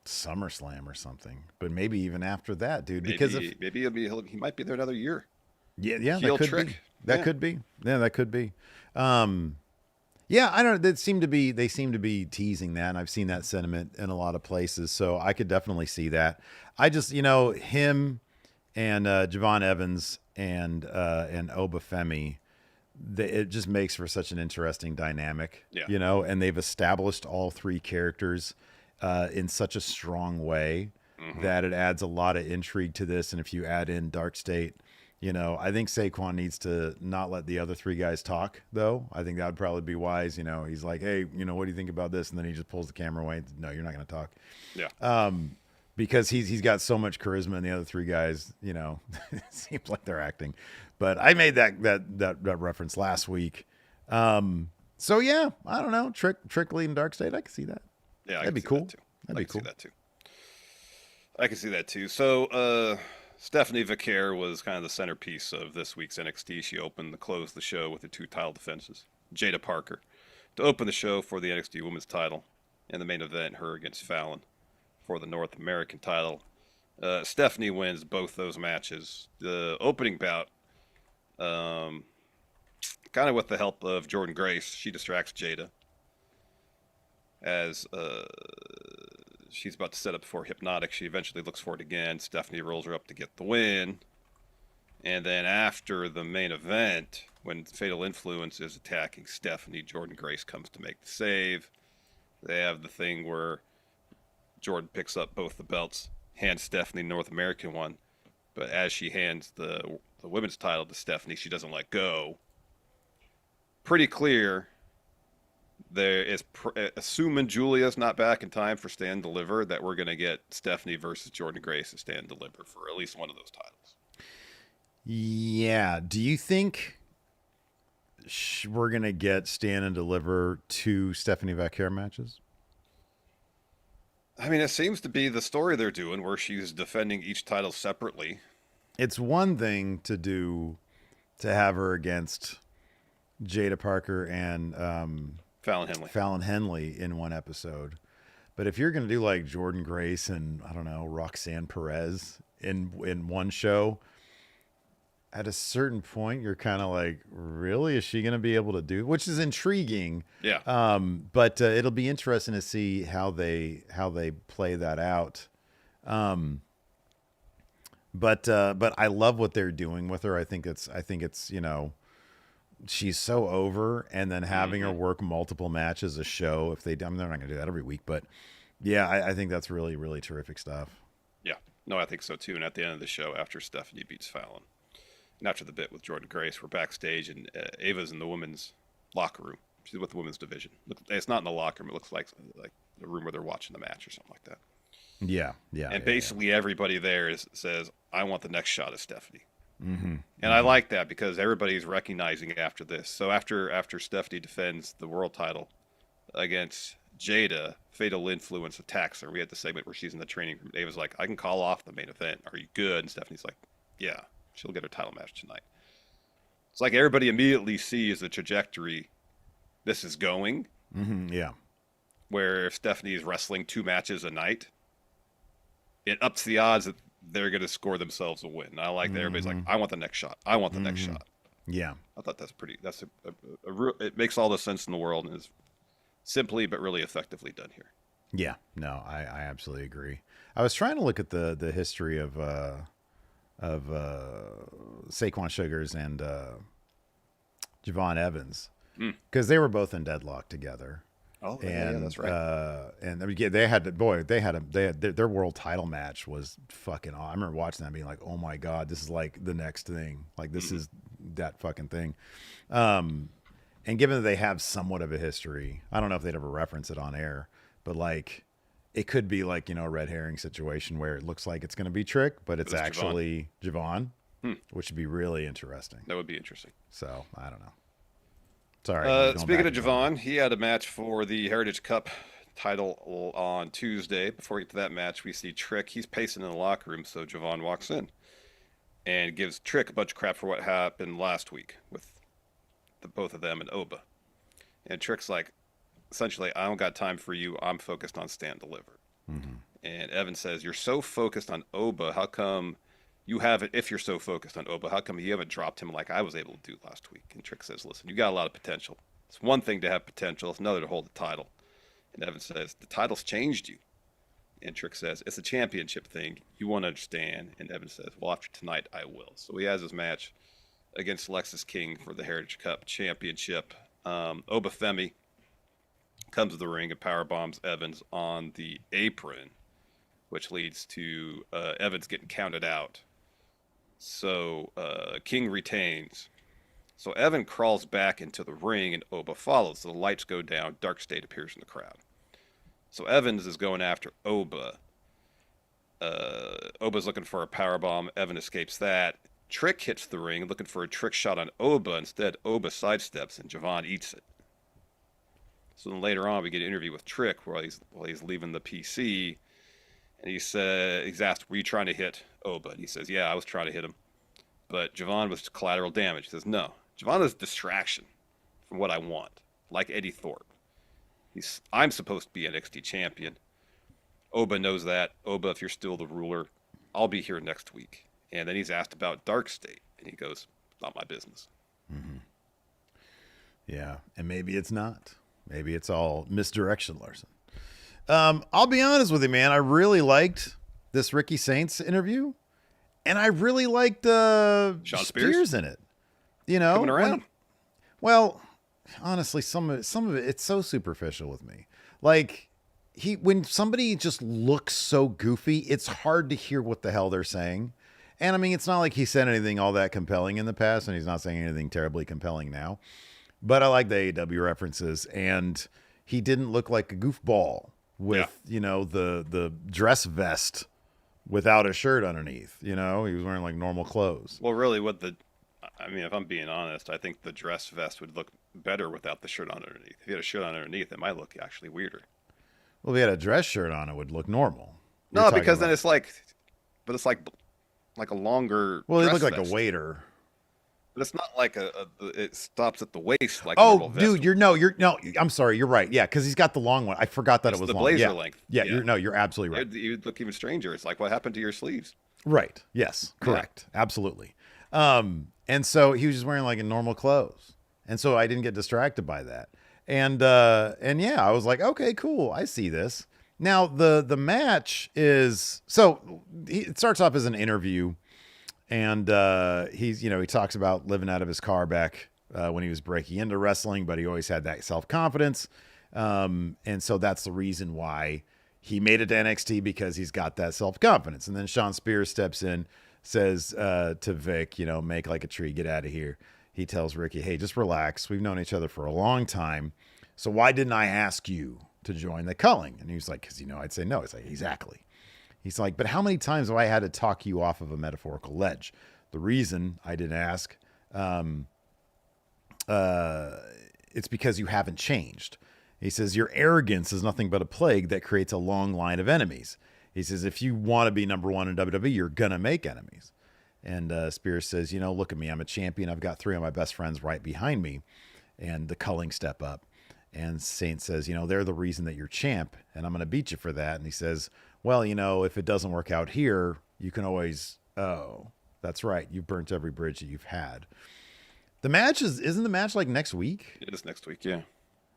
SummerSlam or something, but maybe even after that, dude. Maybe he might be there another year. Yeah, heel that could Trick. be. That could be. Yeah, that could be. Yeah, I don't know. They seem to be teasing that, and I've seen that sentiment in a lot of places, so I could definitely see that. I just, him and Javon Evans and Oba Femi, it just makes for such an interesting dynamic, and they've established all three characters in such a strong way that it adds a lot of intrigue to this. And if you add in Dark State, I think Saquon needs to not let the other three guys talk, though. I think that would probably be wise. He's like, "Hey, what do you think about this?" And then he just pulls the camera away. No, you're not going to talk. Yeah. Because he's got so much charisma, and the other three guys, it seems like they're acting. But I made that reference last week. So yeah, I don't know. Trick leading Dark State, I can see that. Yeah, that'd be cool. I can see that too. So Stephanie Vaquer was kind of the centerpiece of this week's NXT. She opened to close the show with the two title defenses. Jada Parker to open the show for the NXT Women's title, and the main event, her against Fallon for the North American title. Stephanie wins both those matches. The opening bout, kind of with the help of Jordan Grace, she distracts Jada as she's about to set up for Hypnotic. She eventually looks for it again. Stephanie rolls her up to get the win. And then after the main event, when Fatal Influence is attacking Stephanie, Jordan Grace comes to make the save. They have the thing where Jordan picks up both the belts, hands Stephanie the North American one, but as she hands the women's title to Stephanie, she doesn't let go. Pretty clear there is, assuming Julia's not back in time for Stand and Deliver, that we're going to get Stephanie versus Jordan Grace at Stand and Deliver for at least one of those titles. Yeah. Do you think we're going to get Stand and Deliver 2 Stephanie Vaquer matches? I mean, it seems to be the story they're doing where she's defending each title separately. It's one thing to have her against Jada Parker and Fallon Henley in one episode. But if you're going to do like Jordan Grace and, I don't know, Roxanne Perez in one show, at a certain point, you're kind of like, really? Is she going to be able to do? Which is intriguing. Yeah. But it'll be interesting to see how they play that out. But I love what they're doing with her. I think it's she's so over, and then having her work multiple matches a show. If they're not going to do that every week, but yeah, I think that's really, really terrific stuff. Yeah, no, I think so too. And at the end of the show, after Stephanie beats Fallon, and after the bit with Jordan Grace, we're backstage, and Ava's in the women's locker room. She's with the women's division. It's not in the locker room. It looks like the room where they're watching the match or something like that. Yeah. And basically everybody there says, I want the next shot of Stephanie. Mm-hmm. And I like that because everybody's recognizing after this. So after Stephanie defends the world title against Jada, Fatal Influence attacks her. We had the segment where she's in the training room. Ava's like, I can call off the main event. Are you good? And Stephanie's like, yeah, she'll get her title match tonight. It's like everybody immediately sees the trajectory this is going. Mm-hmm. Yeah. Where if Stephanie is wrestling 2 matches a night, it ups the odds that they're going to score themselves a win. And I like that everybody's like, I want the next shot. I want the next shot. Yeah. I thought that's a real, it makes all the sense in the world and is simply but really effectively done here. Yeah. No, I absolutely agree. I was trying to look at the history of Saquon Sugars and Javon Evans because they were both in deadlock together. Oh, yeah, that's right. And I mean, they had their world title match was fucking awesome. I remember watching that and being like, oh my God, this is like the next thing. Like this is that fucking thing. And given that they have somewhat of a history, I don't know if they'd ever reference it on air, but like it could be like, a red herring situation where it looks like it's going to be Trick, but it's actually Javon, which would be really interesting. That would be interesting. So I don't know. Sorry. Speaking of Javon, he had a match for the Heritage Cup title on Tuesday. Before we get to that match, we see Trick. He's pacing in the locker room, so Javon walks in and gives Trick a bunch of crap for what happened last week with both of them and Oba. And Trick's like, essentially, I don't got time for you. I'm focused on Stand Deliver. Mm-hmm. And Evan says, you're so focused on Oba. How come you haven't, if you're so focused on Oba, how come you haven't dropped him like I was able to do last week? And Trick says, listen, you got a lot of potential. It's one thing to have potential. It's another to hold the title. And Evan says, the title's changed you. And Trick says, it's a championship thing. You won't understand. And Evan says, well, after tonight, I will. So he has his match against Lexus King for the Heritage Cup Championship. Oba Femi comes to the ring and powerbombs Evans on the apron, which leads to Evans getting counted out. So King retains. So Evan crawls back into the ring and Oba follows. So the lights go down. Dark State appears in the crowd. So Evans is going after Oba. Oba's looking for a powerbomb. Evan escapes that. Trick hits the ring looking for a trick shot on Oba. Instead, Oba sidesteps and Javon eats it. So then later on, we get an interview with Trick while he's leaving the PC. And he's asked, were you trying to hit Oba? And he says, yeah, I was trying to hit him. But Javon was collateral damage. He says, no. Javon is distraction from what I want, like Eddie Thorpe. I'm supposed to be NXT champion. Oba knows that. Oba, if you're still the ruler, I'll be here next week. And then he's asked about Dark State. And he goes, not my business. Mm-hmm. Yeah, and maybe it's not. Maybe it's all misdirection, Larson. I'll be honest with you, man. I really liked this Ricky Saints interview, and I really liked Sean Spears in it. Coming around. Well, honestly, some of it, it's so superficial with me. Like when somebody just looks so goofy, it's hard to hear what the hell they're saying. And I mean, it's not like he said anything all that compelling in the past, and he's not saying anything terribly compelling now. But I like the AEW references, and he didn't look like a goofball with, the dress vest without a shirt underneath. He was wearing like normal clothes. Well, really, if I'm being honest, I think the dress vest would look better without the shirt on underneath. If you had a shirt on underneath, it might look actually weirder. Well, if he had a dress shirt on, it would look normal. No, because then it's like a longer. Well, he dress looked like vest. a waiter. But it's not like it stops at the waist like. Oh, dude, I'm sorry, you're right. Yeah, because he's got the long one. I forgot that it was the long. blazer length. Yeah, you're absolutely right. You'd look even stranger. It's like, what happened to your sleeves? Right. Yes. Correct. Yeah. Absolutely. And so he was just wearing like normal clothes, and so I didn't get distracted by that. And yeah, I was like, okay, cool. I see this. Now the match is it starts off as an interview. And he talks about living out of his car back when he was breaking into wrestling, but he always had that self-confidence. And so that's the reason why he made it to NXT, because he's got that self-confidence. And then Sean Spears steps in, says to Vic, make like a tree, get out of here. He tells Ricky, hey, just relax. We've known each other for a long time. So why didn't I ask you to join the culling? And he was like, because I'd say no. It's like, exactly. He's like, but how many times have I had to talk you off of a metaphorical ledge? The reason I didn't ask, it's because you haven't changed. He says, your arrogance is nothing but a plague that creates a long line of enemies. He says, if you want to be number one in WWE, you're going to make enemies. And Spears says, look at me. I'm a champion. I've got 3 of my best friends right behind me. And the culling step up. And Saint says, they're the reason that you're champ, and I'm going to beat you for that. And he says, well, if it doesn't work out here, you can always, that's right. You've burnt every bridge that you've had. The match isn't the match like next week? It is next week, yeah.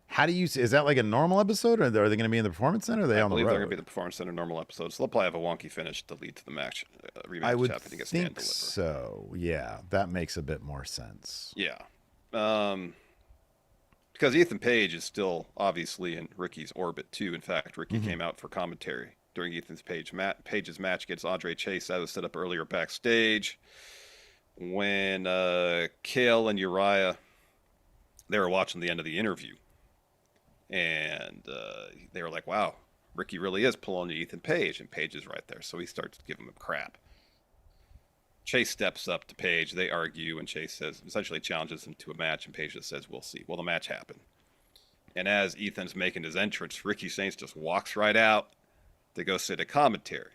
How do you see, is that like a normal episode, or are they going to be in the Performance Center? Or are they on the road? I believe they're going to be the Performance Center normal episode. So they'll probably have a wonky finish to lead to the match. I would think so. Yeah, that makes a bit more sense. Yeah. Because Ethan Page is still obviously in Ricky's orbit too. In fact, Ricky came out for commentary during Page's match against Andre Chase. That was set up earlier backstage when Kale and Uriah, they were watching the end of the interview, and they were like, "Wow, Ricky really is pulling Ethan Page," and Page is right there, so he starts giving him crap. Chase steps up to Page. They argue, and Chase essentially challenges him to a match, and Page just says, we'll see. Well, the match happened. And as Ethan's making his entrance, Ricky Saints just walks right out to go sit at commentary.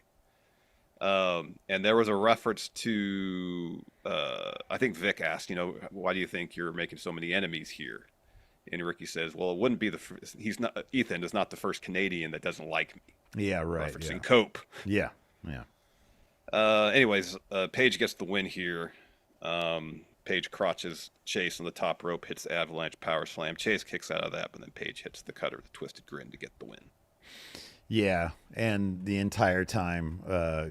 And there was a reference to, I think Vic asked, why do you think you're making so many enemies here? And Ricky says, well, it wouldn't be Ethan is not the first Canadian that doesn't like me. Yeah, right. Referencing Cope. Yeah. Anyways, Page gets the win here. Page crotches Chase on the top rope, hits the avalanche power slam. Chase kicks out of that, but then Page hits the cutter, the twisted grin to get the win. Yeah, and the entire time,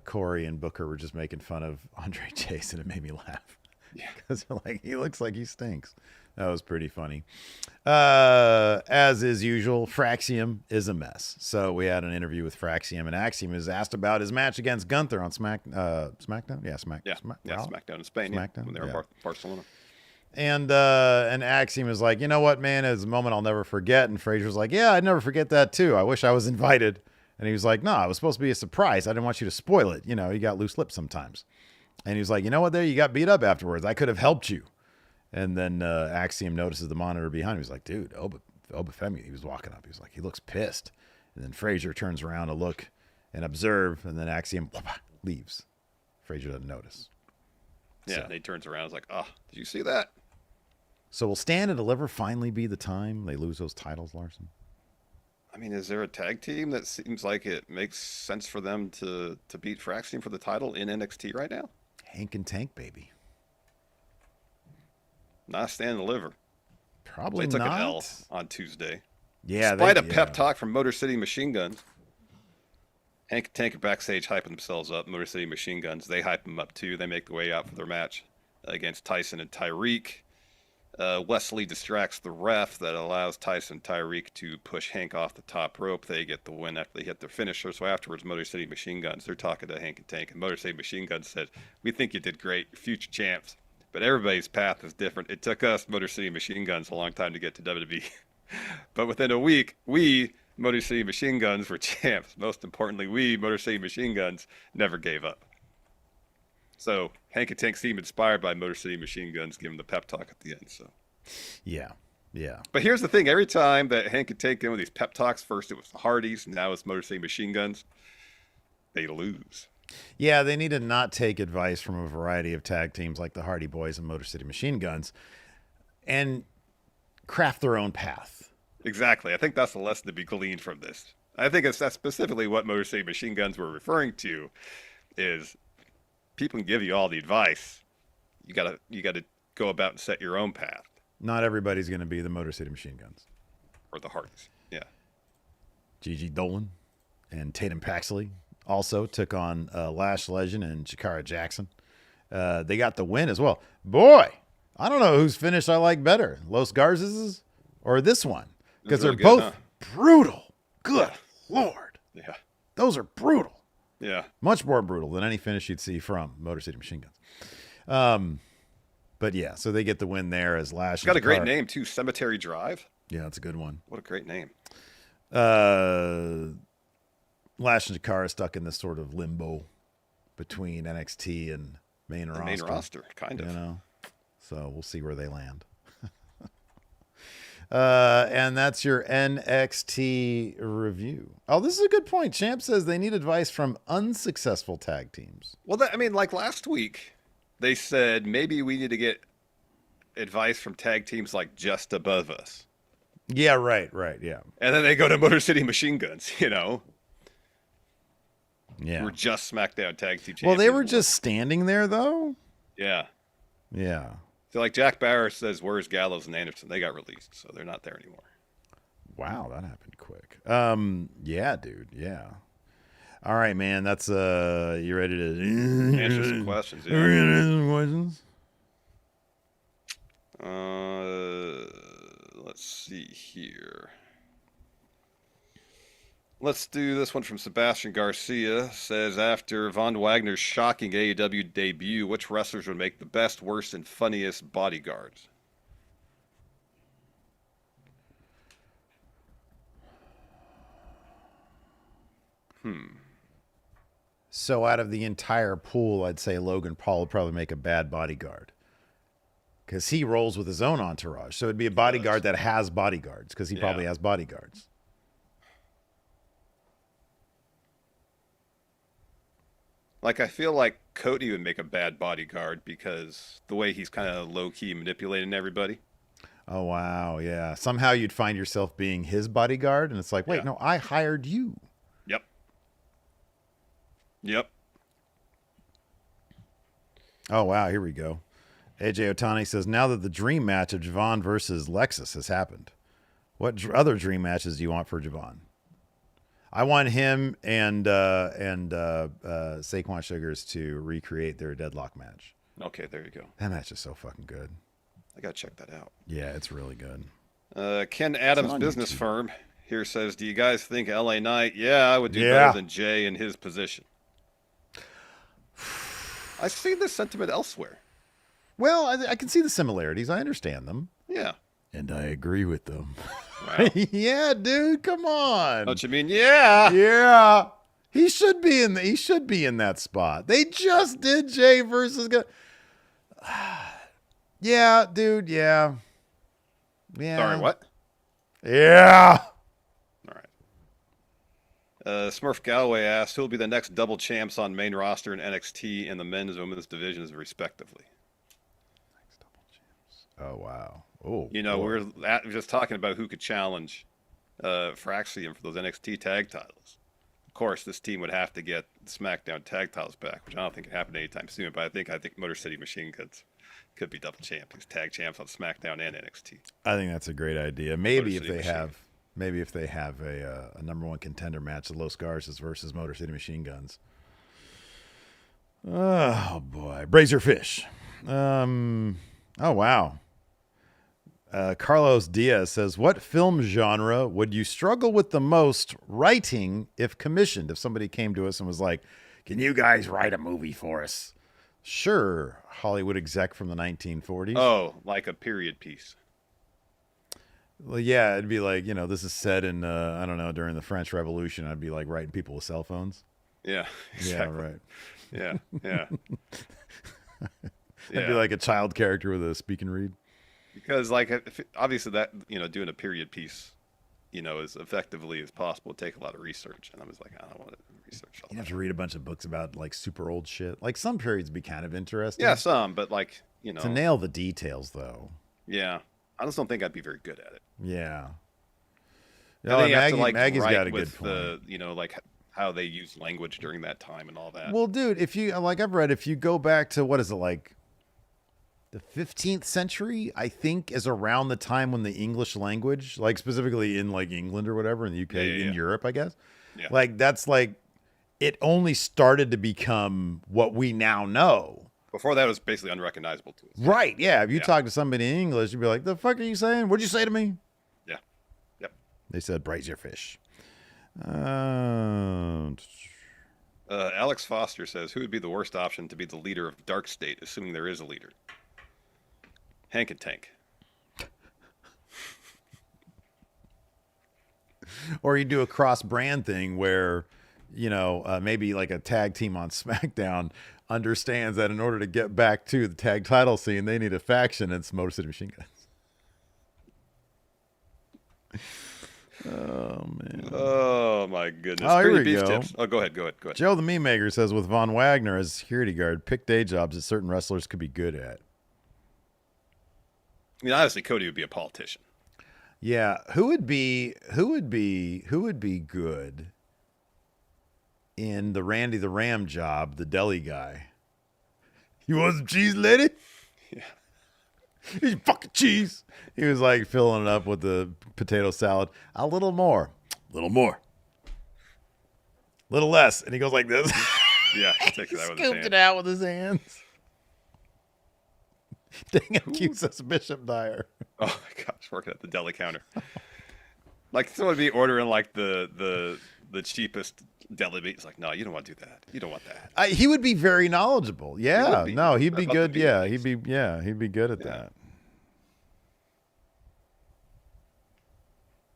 Corey and Booker were just making fun of Andre Chase, and it made me laugh. Yeah, because he looks like he stinks. That was pretty funny. As is usual, Fraxium is a mess. So we had an interview with Fraxium, and Axiom is asked about his match against Gunther on SmackDown. Yeah, SmackDown in Spain. SmackDown, when they were in Barcelona. And Axiom is like, you know what, man, it's a moment I'll never forget. And Fraser's like, yeah, I'd never forget that too. I wish I was invited. And he was like, no, it was supposed to be a surprise. I didn't want you to spoil it. You got loose lips sometimes. And he was like, you know what, there, you got beat up afterwards. I could have helped you. And then Axiom notices the monitor behind him. He's like, dude, Obafemi, he was walking up. He was like, he looks pissed. And then Fraser turns around to look and observe. And then Axiom leaves. Fraser doesn't notice. Yeah, so. And he turns around and is like, did you see that? So will Stand and Deliver finally be the time they lose those titles, Larson? I mean, is there a tag team that seems like it makes sense for them to beat Fraxium for the title in NXT right now? Hank and Tank, baby. Not Stand and Deliver. Probably they took not. An L on Tuesday. Yeah, despite a pep talk from Motor City Machine Guns. Hank and Tank are backstage hyping themselves up. Motor City Machine Guns, they hype them up too. They make the way out for their match against Tyson and Tyreek. Wesley distracts the ref that allows Tyson and Tyreek to push Hank off the top rope. They get the win after they hit their finisher. So afterwards, Motor City Machine Guns, they're talking to Hank and Tank. And Motor City Machine Guns said, we think you did great. Future champs. but everybody's path is different. It took us, Motor City Machine Guns, a long time to get to WWE. But within a week, we, Motor City Machine Guns, were champs. Most importantly, we, Motor City Machine Guns, never gave up. So Hank and Tank seemed inspired by Motor City Machine Guns, giving the pep talk at the end. So, yeah. But here's the thing: every time that Hank and Tank give these pep talks, first it was the Hardys, now it's Motor City Machine Guns. They lose. Yeah, they need to not take advice from a variety of tag teams like the Hardy Boys and Motor City Machine Guns, and craft their own path. Exactly. I think that's the lesson to be gleaned from this. I think that's specifically what Motor City Machine Guns were referring to, is people can give you all the advice. You gotta go about and set your own path. Not everybody's going to be the Motor City Machine Guns. Or the Hardys. Yeah. Gigi Dolan and Tatum Paxley also took on Lash Legend and Shakara Jackson. They got the win as well. Boy, I don't know whose finish I like better, Los Garzas or this one, because really they're both huh? brutal. Good Lord. Yeah. Those are brutal. Yeah. Much more brutal than any finish you'd see from Motor City Machine Guns. But yeah, so they get the win there as Lash. It's got a great name too, Cemetery Drive. Yeah, that's a good one. What a great name. Lash and Jakara stuck in this sort of limbo between NXT and main roster. Main roster, kind of. You know, so we'll see where they land. And that's your NXT review. Oh, this is a good point. Champ says they need advice from unsuccessful tag teams. Well, like last week, they said maybe we need to get advice from tag teams like just above us. Yeah, right, yeah. And then they go to Motor City Machine Guns, you know? Yeah. We're just SmackDown tag team champions. Well, they were just standing there, though. Yeah. Yeah. So, like Jack Bauer says, where's Gallows and Anderson? They got released, so they're not there anymore. Wow, that happened quick. Yeah, dude, yeah. All right, man, that's, you ready to... Answer some questions, yeah. Answer some questions? Let's see here. Let's do this one from Sebastian Garcia. Says, after Von Wagner's shocking AEW debut, which wrestlers would make the best, worst, and funniest bodyguards? So out of the entire pool, I'd say Logan Paul would probably make a bad bodyguard. Because he rolls with his own entourage. So it'd be a bodyguard that has bodyguards, because he probably has bodyguards. Like, I feel like Cody would make a bad bodyguard because the way he's kind of low-key manipulating everybody. Oh, wow, yeah. Somehow you'd find yourself being his bodyguard, and it's like, wait, no, I hired you. Yep. Oh, wow, here we go. AJ Otani says, now that the dream match of Javon versus Lexus has happened, what other dream matches do you want for Javon? I want him and Saquon Sugars to recreate their deadlock match. Okay, there you go. That match is so fucking good. I got to check that out. Yeah, it's really good. Ken Adams' business firm here says, do you guys think LA Knight? Yeah, I would do better than Jay in his position. I've seen this sentiment elsewhere. Well, I can see the similarities. I understand them. Yeah. And I agree with them. Wow. Yeah, dude, come on. Don't you mean, yeah? Yeah. He should be in that spot. They just did Jay versus Yeah, dude, yeah. Yeah. Sorry, what? Yeah. All right. Smurf Galloway asked, who will be the next double champs on main roster in NXT and the men's and women's divisions, respectively? Next double champs. Oh, wow. Oh, you know, we're just talking about who could challenge Fraxium for those NXT tag titles. Of course, this team would have to get SmackDown tag titles back, which I don't think can happen anytime soon. But I think Motor City Machine Guns could be double champions, tag champs on SmackDown and NXT. I think that's a great idea. Maybe if they have a number one contender match, the Los Garzas versus Motor City Machine Guns. Oh boy, Brazier Fish. Oh wow. Carlos Diaz says, what film genre would you struggle with the most writing if commissioned? If somebody came to us and was like, can you guys write a movie for us? Sure, Hollywood exec from the 1940s. Oh, like a period piece. Well, yeah, it'd be like, this is set in, I don't know, during the French Revolution. I'd be like writing people with cell phones. Yeah, exactly. Yeah, right. Yeah, yeah. It'd be like a child character with a speak and read. Because, like, obviously that, doing a period piece, as effectively as possible would take a lot of research. And I was like, I don't want to research all that. You have to read a bunch of books about, like, super old shit. Like, some periods be kind of interesting. Yeah, some, but, like, To nail the details, though. Yeah. I just don't think I'd be very good at it. Yeah. And then you have to, like, Maggie's write got a with good point. like how they use language during that time and all that. Well, dude, if I've read, if you go back to, what is it, like, the 15th century, I think, is around the time when the English language, like, specifically in, like, England or whatever, in the UK, in Europe, I guess. Yeah. Like, that's, like, it only started to become what we now know. Before that, it was basically unrecognizable to us. Right, yeah. If you talk to somebody in English, you'd be like, the fuck are you saying? What'd you say to me? Yeah. Yep. They said, braise your fish. Alex Foster says, who would be the worst option to be the leader of Dark State, assuming there is a leader? Hank and Tank. Or you do a cross-brand thing where, maybe like a tag team on SmackDown understands that in order to get back to the tag title scene, they need a faction. It's Motor City Machine Guns. Oh, man. Oh, my goodness. Oh, here we beef go. Tips. Oh, go ahead. Joe the Meme Maker says, with Von Wagner as security guard, pick day jobs that certain wrestlers could be good at. I mean, honestly, Cody would be a politician. Yeah, who would be good in the Randy the Ram job, the deli guy? You want some cheese, lady? Yeah. Here's your fucking cheese. He was like filling it up with the potato salad. A little more. Little less. And he goes like this. Yeah, he takes that with his Scooped hand. it out with his hands. Dang it, cute us Bishop Dyer. Oh my gosh, working at the deli counter. Like someone would be ordering like the cheapest deli meat. It's like, no, you don't want to do that. You don't want that. He would be very knowledgeable. Yeah, be. no, he'd be About good. the Yeah, beef he'd be good at that.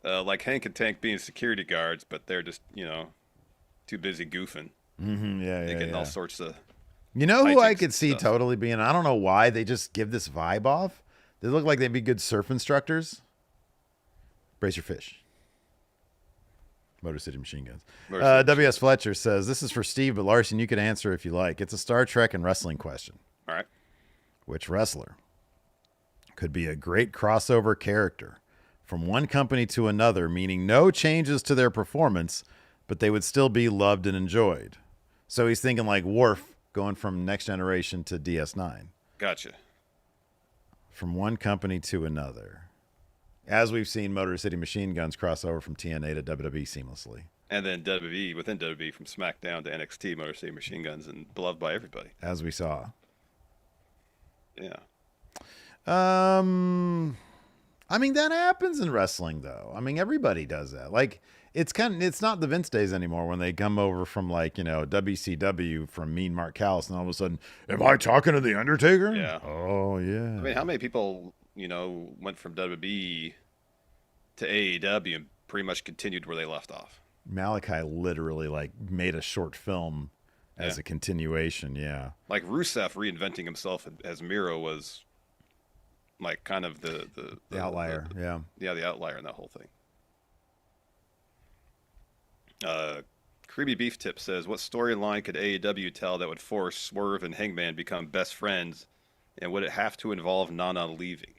Like Hank and Tank being security guards, but they're just too busy goofing. Mm-hmm, Getting all sorts of. You know who I could see stuff. totally being? I don't know why they just give this vibe off. They look like they'd be good surf instructors. Brace your fish. Motor City Machine Guns. W.S. Fletcher says, this is for Steve, but Larson, you can answer if you like. It's a Star Trek and wrestling question. All right. Which wrestler could be a great crossover character from one company to another, meaning no changes to their performance, but they would still be loved and enjoyed? So he's thinking like Worf going from Next Generation to DS9. Gotcha. From one company to another. As we've seen Motor City Machine Guns cross over from TNA to WWE seamlessly. And then WWE, within WWE, from SmackDown to NXT, Motor City Machine Guns, and beloved by everybody. As we saw. Yeah. I mean, that happens in wrestling, though. I mean, everybody does that. Like, it's not the Vince days anymore when they come over from, like, WCW from Mean Mark Callis, and all of a sudden, am I talking to The Undertaker? Yeah. Oh, yeah. I mean, how many people, went from WWE to AEW and pretty much continued where they left off? Malachi literally, like, made a short film as a continuation, yeah. Like, Rusev reinventing himself as Miro was, like, kind of the outlier, yeah. Yeah, the outlier in that whole thing. Creamy Beef Tip says, what storyline could AEW tell that would force Swerve and Hangman become best friends, and would it have to involve Nana leaving?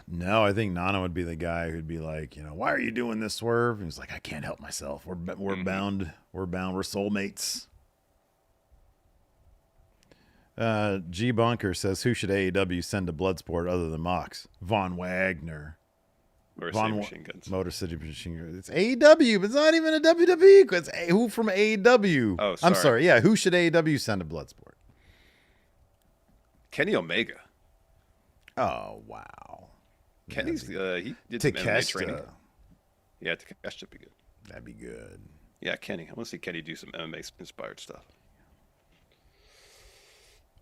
No, I think Nana would be the guy who'd be like, why are you doing this, Swerve? And he's like, I can't help myself. We're bound. We're soulmates. G Bunker says, who should AEW send to Bloodsport other than Mox? Von Wagner. Motor City Machine Guns. Motor City Machine Guns. It's AEW, but it's not even a WWE. It's who from AEW? Oh, sorry. I'm sorry. Yeah, who should AEW send to Bloodsport? Kenny Omega. Oh, wow. Kenny's he did some MMA training. Yeah, Takeshita would be good. That'd be good. Yeah, Kenny. I want to see Kenny do some MMA inspired stuff.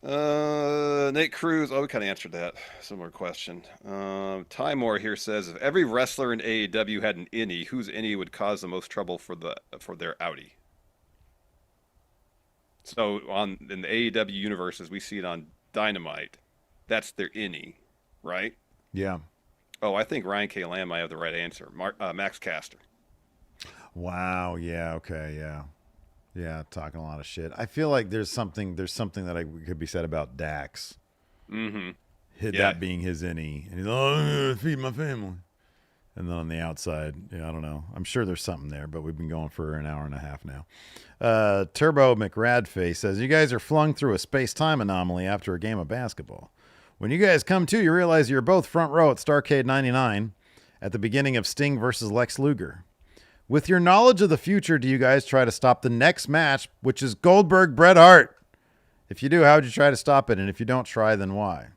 Nate Cruz. Oh, we kind of answered that. Similar question. Ty Moore here says, if every wrestler in AEW had an innie, whose innie would cause the most trouble for their outie? So in the AEW universe, as we see it on Dynamite, that's their innie, right? Yeah. Oh, I think Ryan K. Lamb might have the right answer. Max Caster. Wow. Yeah. Okay. Yeah. Yeah. Talking a lot of shit. I feel like there's something that could be said about Dax. Mm-hmm. That being his innie. And he's like, oh, I'm going to feed my family. And then on the outside, yeah, I don't know. I'm sure there's something there, but we've been going for an hour and a half now. Turbo McRadface says, you guys are flung through a space-time anomaly after a game of basketball. When you guys come to, you realize you're both front row at Starrcade 99 at the beginning of Sting versus Lex Luger. With your knowledge of the future, do you guys try to stop the next match, which is Goldberg-Bret Hart? If you do, how would you try to stop it? And if you don't try, then why?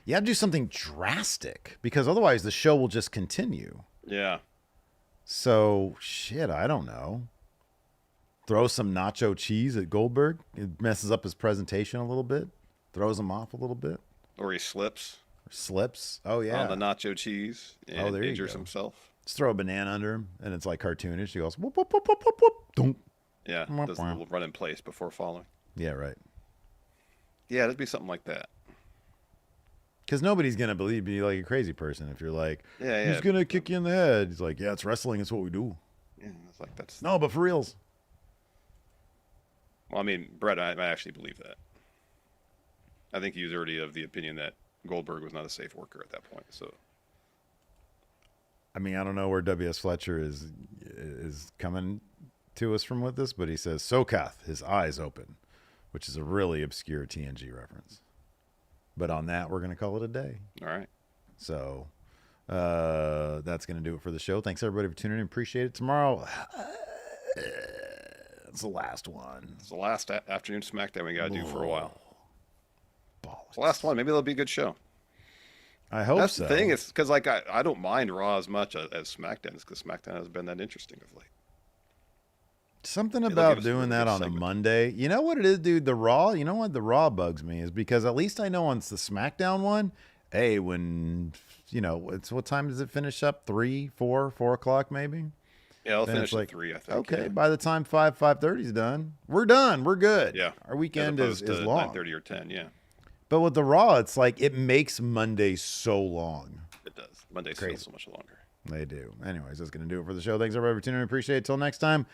You have to do something drastic because otherwise the show will just continue. Yeah. So, shit, I don't know. Throw some nacho cheese at Goldberg. It messes up his presentation a little bit. Throws him off a little bit. Or he slips. Oh, yeah. On the nacho cheese and there you injures go. himself. Just throw a banana under him, and it's like cartoonish. He goes, whoop, whoop, whoop, whoop, whoop, whoop. Dunk. Yeah, does a little run in place before falling. Yeah, right. Yeah, it'd be something like that. Because nobody's going to believe you like a crazy person if you're like, yeah, he's going to kick you in the head. He's like, yeah, it's wrestling. It's what we do. Yeah, it's like that's... No, but for reals. Well, I mean, Brett, I actually believe that. I think he was already of the opinion that Goldberg was not a safe worker at that point. So, I mean, I don't know where W.S. Fletcher is coming to us from with this, but he says, Sokath, his eyes open, which is a really obscure TNG reference. But on that, we're going to call it a day. All right. So that's going to do it for the show. Thanks, everybody, for tuning in. Appreciate it. Tomorrow, it's the last one. It's the last afternoon SmackDown we got to do for a while. Bollocks. It's the last one. Maybe it'll be a good show. I hope That's so. the thing. It's because like I don't mind Raw as much as SmackDown. It's because SmackDown has been that interesting of late. Something about doing that on a Monday. You know what it is, dude? The Raw, you know what? The Raw bugs me is because at least I know on the SmackDown one, hey, when, you know, it's what time does it finish up? 3, 4 o'clock maybe? Yeah, I'll Then finish it's at 3, I think. Okay, yeah. by the time 5:30 is done, we're done. We're good. Yeah. Our weekend is long. 9:30 or 10, yeah. But with the Raw, it's like it makes Monday so long. It does. Mondays Crazy. feel so much longer. They do. Anyways, that's going to do it for the show. Thanks, everybody, for tuning in. Appreciate it. Till next time.